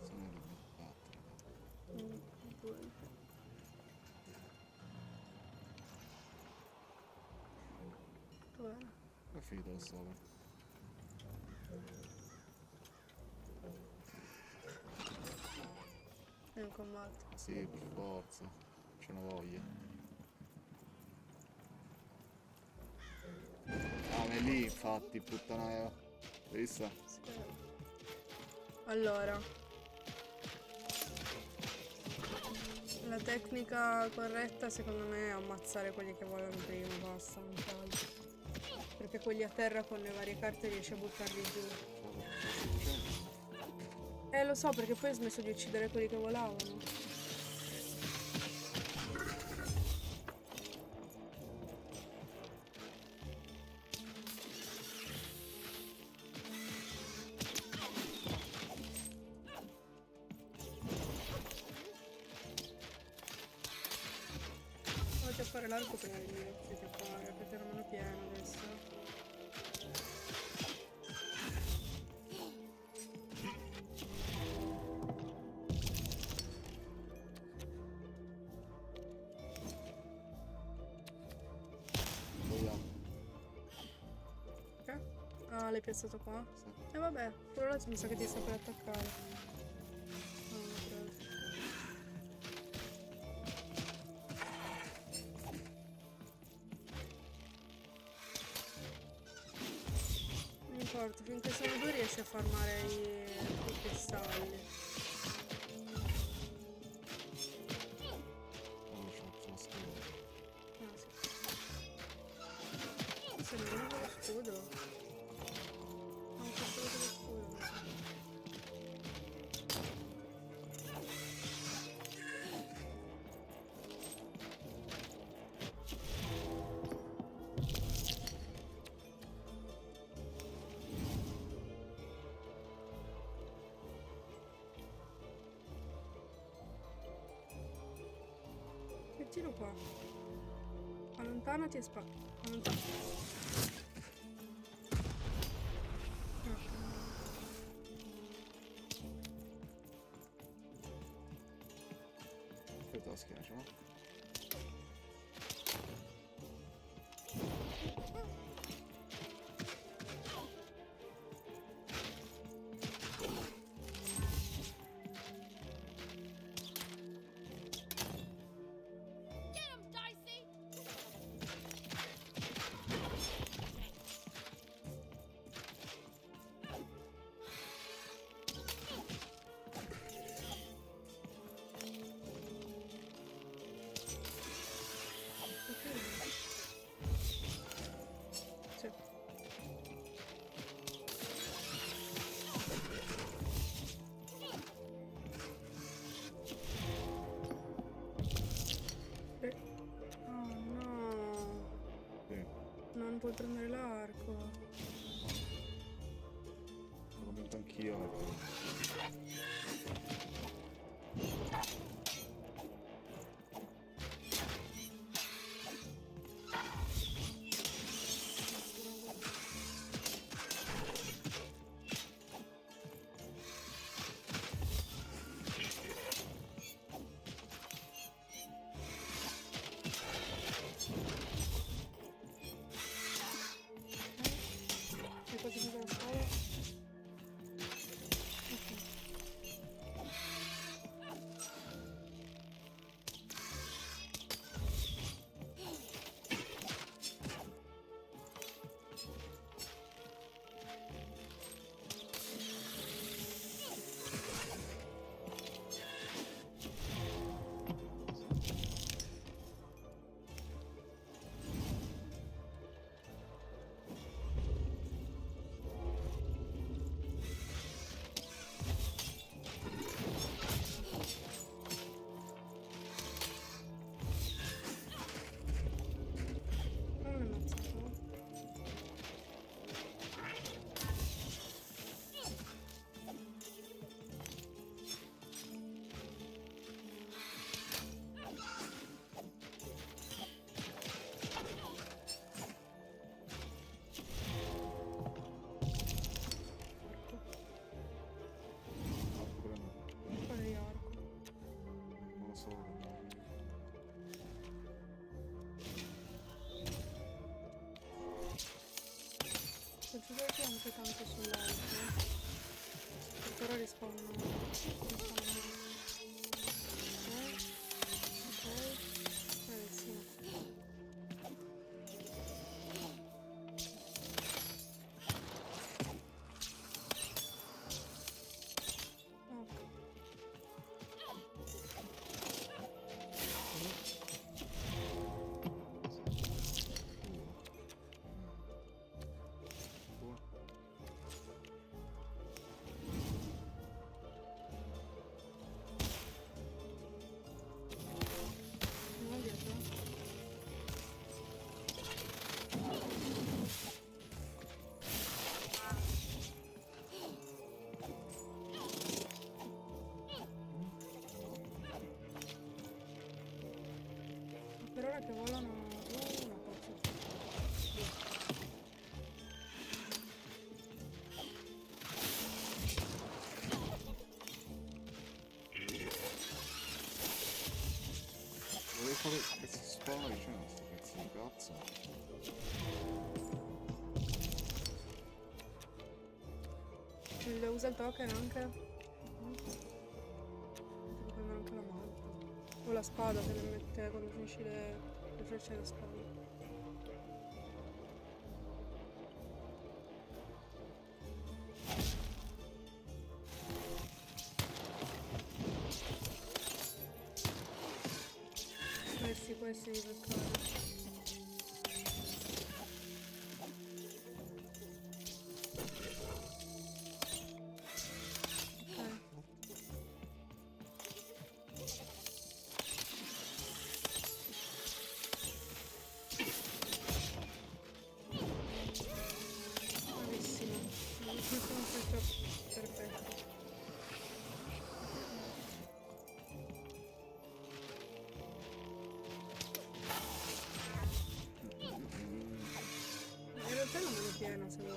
Speaker 1: Sono in battere.
Speaker 2: 1, 2. Dov'è?
Speaker 1: È finito là sopra.
Speaker 2: È un combatto.
Speaker 1: Sì, per forza. C'è una voglia. Ah, ma è lì infatti, puttana. L'hai vista?
Speaker 2: Sì. Allora, la tecnica corretta secondo me è ammazzare quelli che volano prima, basta, non c'è altro. Perché quelli a terra con le varie carte riesci a buttarli giù. Lo so, perché poi hai smesso di uccidere quelli che volavano. Vado a fare l'arco prima di iniziare a fare, perché era meno pieno adesso. Ah, l'hai piazzato qua?
Speaker 1: Sì.
Speaker 2: E vabbè, quello là mi sa che ti sta per attaccare. No, non credo. Non importa, finché sono due riesci a farmare i cristalli.
Speaker 1: Non c'è una schiena.
Speaker 2: Ah, sì. Se non avevo lo scudo. Non posso vedere lo scudo. Mettilo qua. Allontanati e allontanati.
Speaker 1: Aspetta la schiena, no?
Speaker 11: Get him, Dicey!
Speaker 2: Sì. Oh no.
Speaker 1: Sì.
Speaker 2: Non puoi prendere l'arco.
Speaker 1: Lo metto anch'io.
Speaker 2: E cosa mi dà la spada? Non l'ho ammazzato. Qual è l'arco?
Speaker 1: Non lo so.
Speaker 2: Posso giocare anche tanto sull'altro. Perché ora rispondo. Ok. Sì. Per ora che volano una cosa.
Speaker 1: Vorrei fare questi spari, cioè, sto pezzo di cazzo.
Speaker 2: Usa il token anche? Devo prendere anche la malta. O la spada se le mette quando finisci le frecce della spada. Questi mi beccare. Bravissimo. Perfetto. In realtà non me lo piena se vuoi.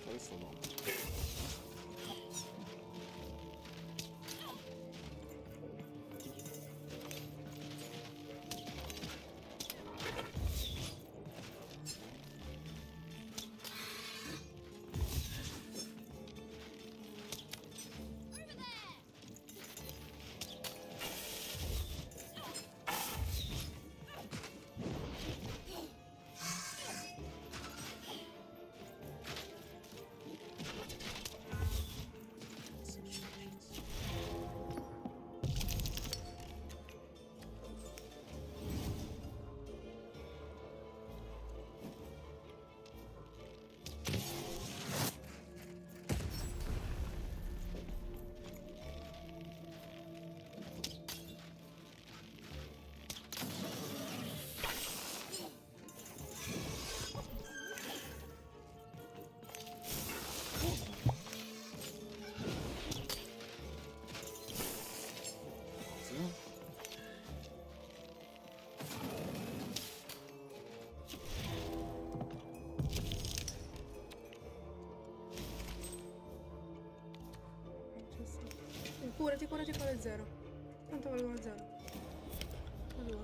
Speaker 1: Questo no.
Speaker 2: Curati con il 0. Quanto valgono 0? 2.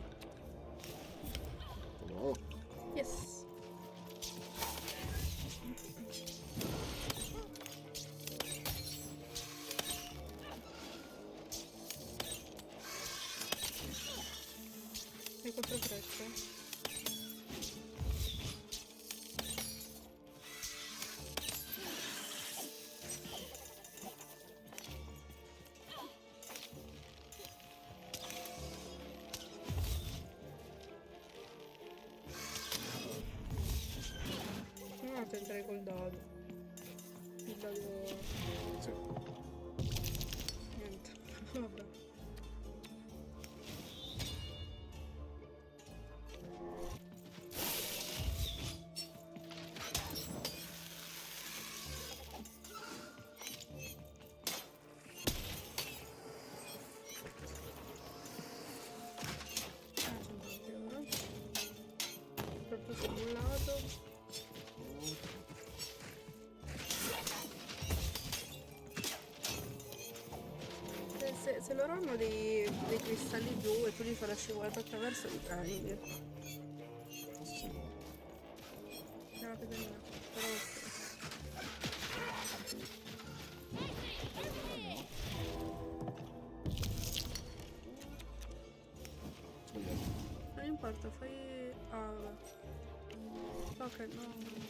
Speaker 1: Oh.
Speaker 2: Yes. Hai 4 frecce. Tenterei col dado. Il dado...
Speaker 1: Sì.
Speaker 2: Niente. Vabbè. loro hanno dei cristalli giù e tu li fai la scivolata attraverso e li prendi. È una pedalina, però non importa, fai... Ah, vabbè. Ok, no.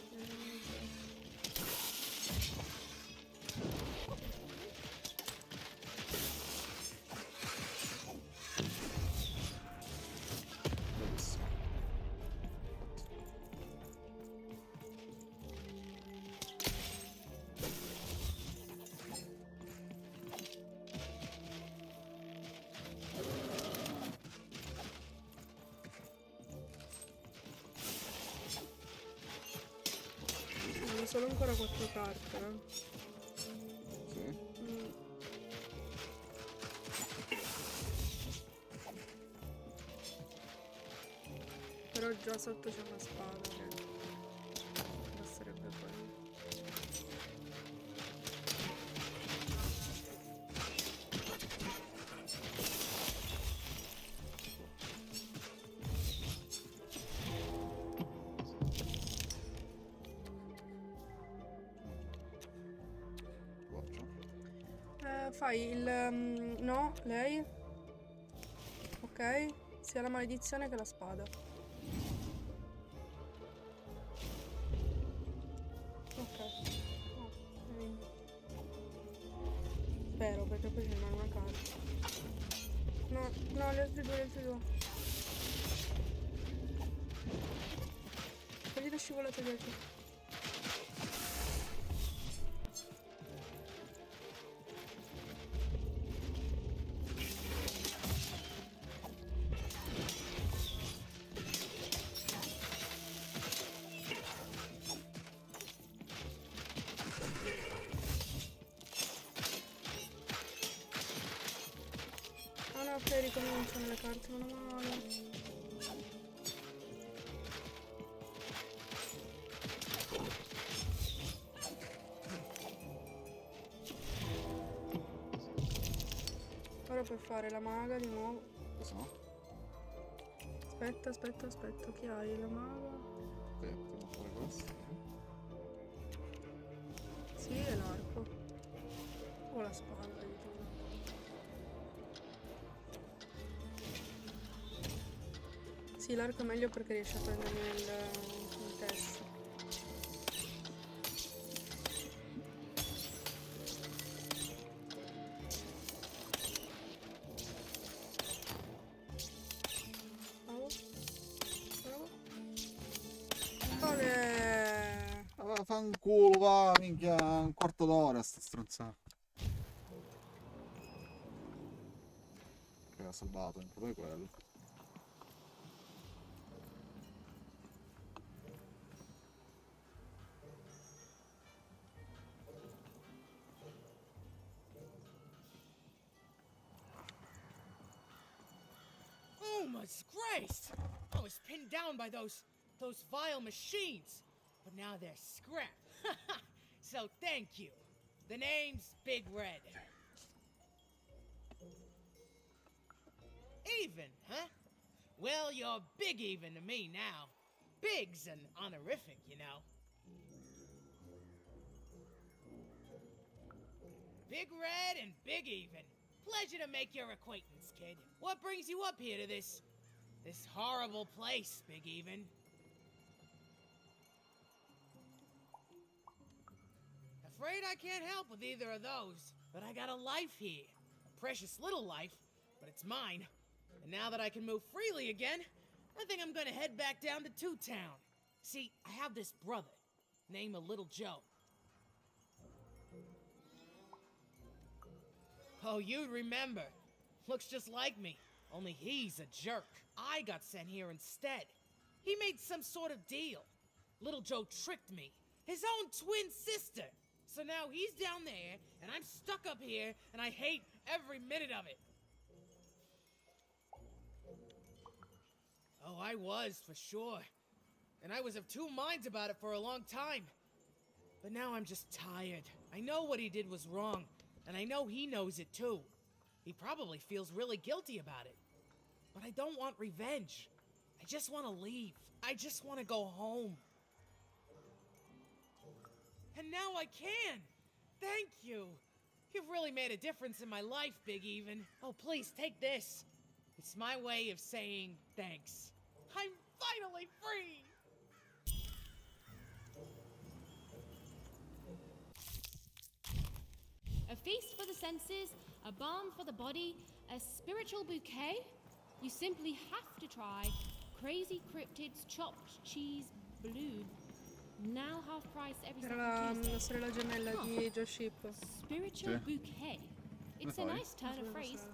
Speaker 2: Solo ancora 4 carte,
Speaker 1: Sì.
Speaker 2: Però già sotto c'è una spada che basterebbe quello. Fai il... no, lei. Ok. Sia la maledizione che la spada. Ok. Oh, spero, perché poi ci rimane una carta. No, no, gli altri due, gli altri due. Fagli la scivolata dietro. Ok, ricominciano le carte, meno male. Ora puoi fare la maga di nuovo.
Speaker 1: Cosa no?
Speaker 2: Aspetta, chi hai? La maga?
Speaker 1: Ok, potremmo fare questo.
Speaker 2: Sì, e l'arco. O la spada, diciamo. Sì, l'arco è meglio perché riesce a prendermi in testa. Bravo. Bravo. Olè!
Speaker 1: Ah, fanculo, va, minchia, un quarto d'ora sta stronzata. Che ha salvato, il problema è quello.
Speaker 15: Oh my grace! I was pinned down by those vile machines, but now they're scrap. So thank you. The name's Big Red. Even, huh? Well, you're big even to me now. Big's an honorific, you know. Big Red and Big Even. Pleasure to make your acquaintance, kid. What brings you up here to this horrible place, Big Even? Afraid I can't help with either of those, but I got a life here. A precious little life, but it's mine. And now that I can move freely again, I think I'm gonna head back down to Two Town. See, I have this brother, named Little Joe. Oh, you'd remember. Looks just like me, only he's a jerk. I got sent here instead. He made some sort of deal. Little Joe tricked me, his own twin sister. So now he's down there, and I'm stuck up here, and I hate every minute of it. Oh, I was, for sure. And I was of two minds about it for a long time. But now I'm just tired. I know what he did was wrong, and I know he knows it too. He probably feels really guilty about it. But I don't want revenge. I just want to leave. I just want to go home. And now I can! Thank you! You've really made a difference in my life, Big Even. Oh, please, take this. It's my way of saying thanks. I'm finally free!
Speaker 11: A feast for the senses, a balm for the body, a spiritual bouquet? You simply have to try Crazy Cryptid's chopped cheese blue. Now half price every
Speaker 2: Era
Speaker 11: second
Speaker 2: la sorella gemella di Joship.
Speaker 11: Spiritual bouquet. It's a nice turn of phrase.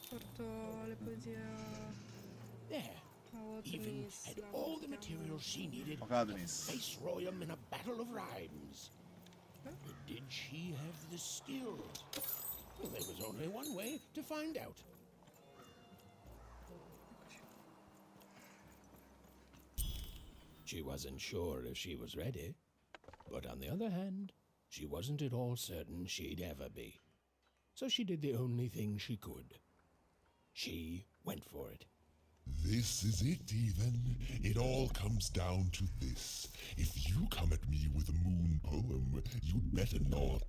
Speaker 2: Porto le poesie
Speaker 10: There.
Speaker 2: a
Speaker 10: Even
Speaker 2: Otnis.
Speaker 10: had all the materials she needed to
Speaker 1: Ocadnis.
Speaker 10: face Royam in a battle of rhymes. But did she have the skills? Well, there was only one way to find out. She wasn't sure if she was ready, but on the other hand, she wasn't at all certain she'd ever be. So she did the only thing she could. She went for it.
Speaker 13: This is it, even. It all comes down to this. If you come at me with a moon poem, you'd better not.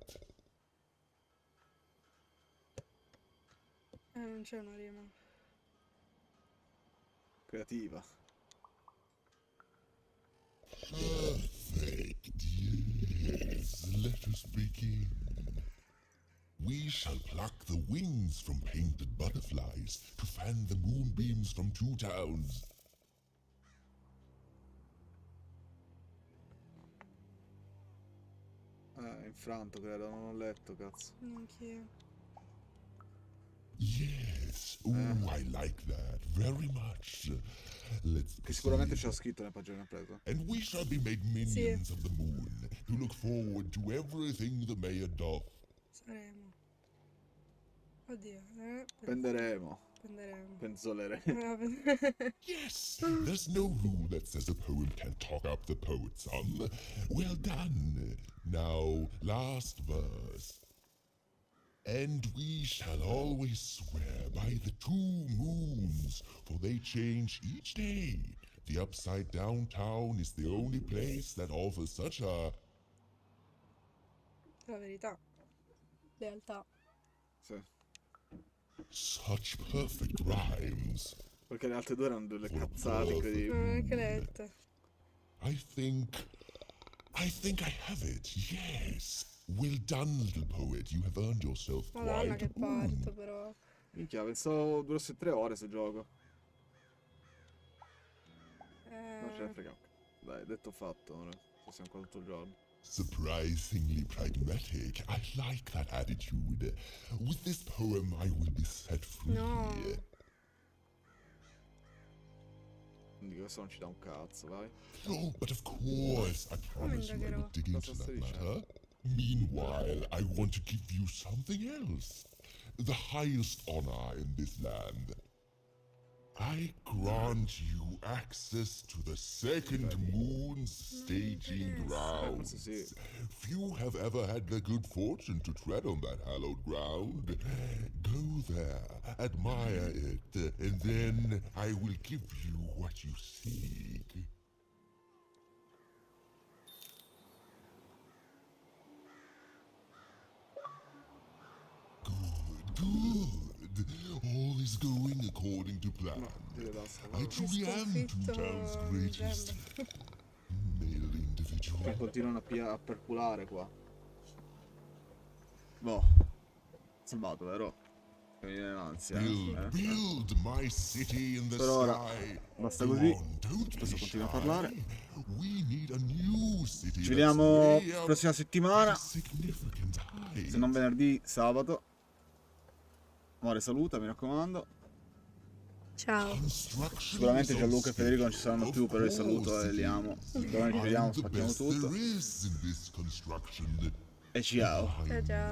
Speaker 2: Non c'è una rima.
Speaker 1: Creativa.
Speaker 13: Perfect, yes. Let us begin. We shall pluck the wings from painted butterflies to fan the moonbeams from two towns.
Speaker 1: Infranto credo, non ho letto, cazzo.
Speaker 2: Neanch'io.
Speaker 13: Yes, I like that very much. Let's
Speaker 1: Che sicuramente
Speaker 13: proceed.
Speaker 1: c'è scritto nella pagina presa.
Speaker 13: And we shall be made minions of the moon, to look forward to everything the mayor doth.
Speaker 2: Saremo. Oddio,
Speaker 1: Penderemo.
Speaker 2: Penderemo.
Speaker 1: Penzoleremo.
Speaker 13: Yes, there's no rule that says a poem can't talk up the poet's son. Well done. Now, last verse. And we shall always swear by the two moons, for they change each day. The upside down town is the only place that offers such a...
Speaker 2: La verità. Lealtà.
Speaker 1: Sì.
Speaker 13: Such perfect rhymes.
Speaker 1: Perché le altre due erano delle cazzate incredibili.
Speaker 2: Non ho neanche lette.
Speaker 13: I think I have it, yes. Well done, little poet. You have earned yourself
Speaker 2: Madonna
Speaker 13: quite
Speaker 2: che
Speaker 13: a boon.
Speaker 2: parto però.
Speaker 1: Minchia, pensavo durasse 3 ore se gioco. Non ce ne frega. Dai, detto fatto, ora. Ci siamo qua tutto il giorno.
Speaker 13: Surprisingly pragmatic. I like that attitude. With this poem, I will be set free.
Speaker 2: No.
Speaker 1: Quindi questo non ci dà un cazzo, vai.
Speaker 13: Oh, but of course, I promise you I will dig into that matter. Meanwhile, I want to give you something else. The highest honor in this land. I grant you access to the second moon's staging grounds. Few have ever had the good fortune to tread on that hallowed ground. Go there, admire it, and then I will give you what you seek. Good. All is going according to plan. I truly am Two Town's greatest male individual.
Speaker 1: Che continuano a perculare qua. Boh. Salvato, vero? Mi viene l'ansia.
Speaker 13: Build my city in the
Speaker 1: Per ora
Speaker 13: sky.
Speaker 1: basta così. Adesso continuo a parlare.
Speaker 13: We need a new city.
Speaker 1: Ci vediamo
Speaker 13: that's way up
Speaker 1: prossima settimana.
Speaker 13: significant heights.
Speaker 1: Se non venerdì, sabato. Amore, saluta, mi raccomando.
Speaker 2: Ciao.
Speaker 1: Sicuramente Gianluca e Federico non ci saranno più, però li saluto e li amo. Domani ci vediamo, spacchiamo tutto. E ciao.
Speaker 2: Ciao ciao.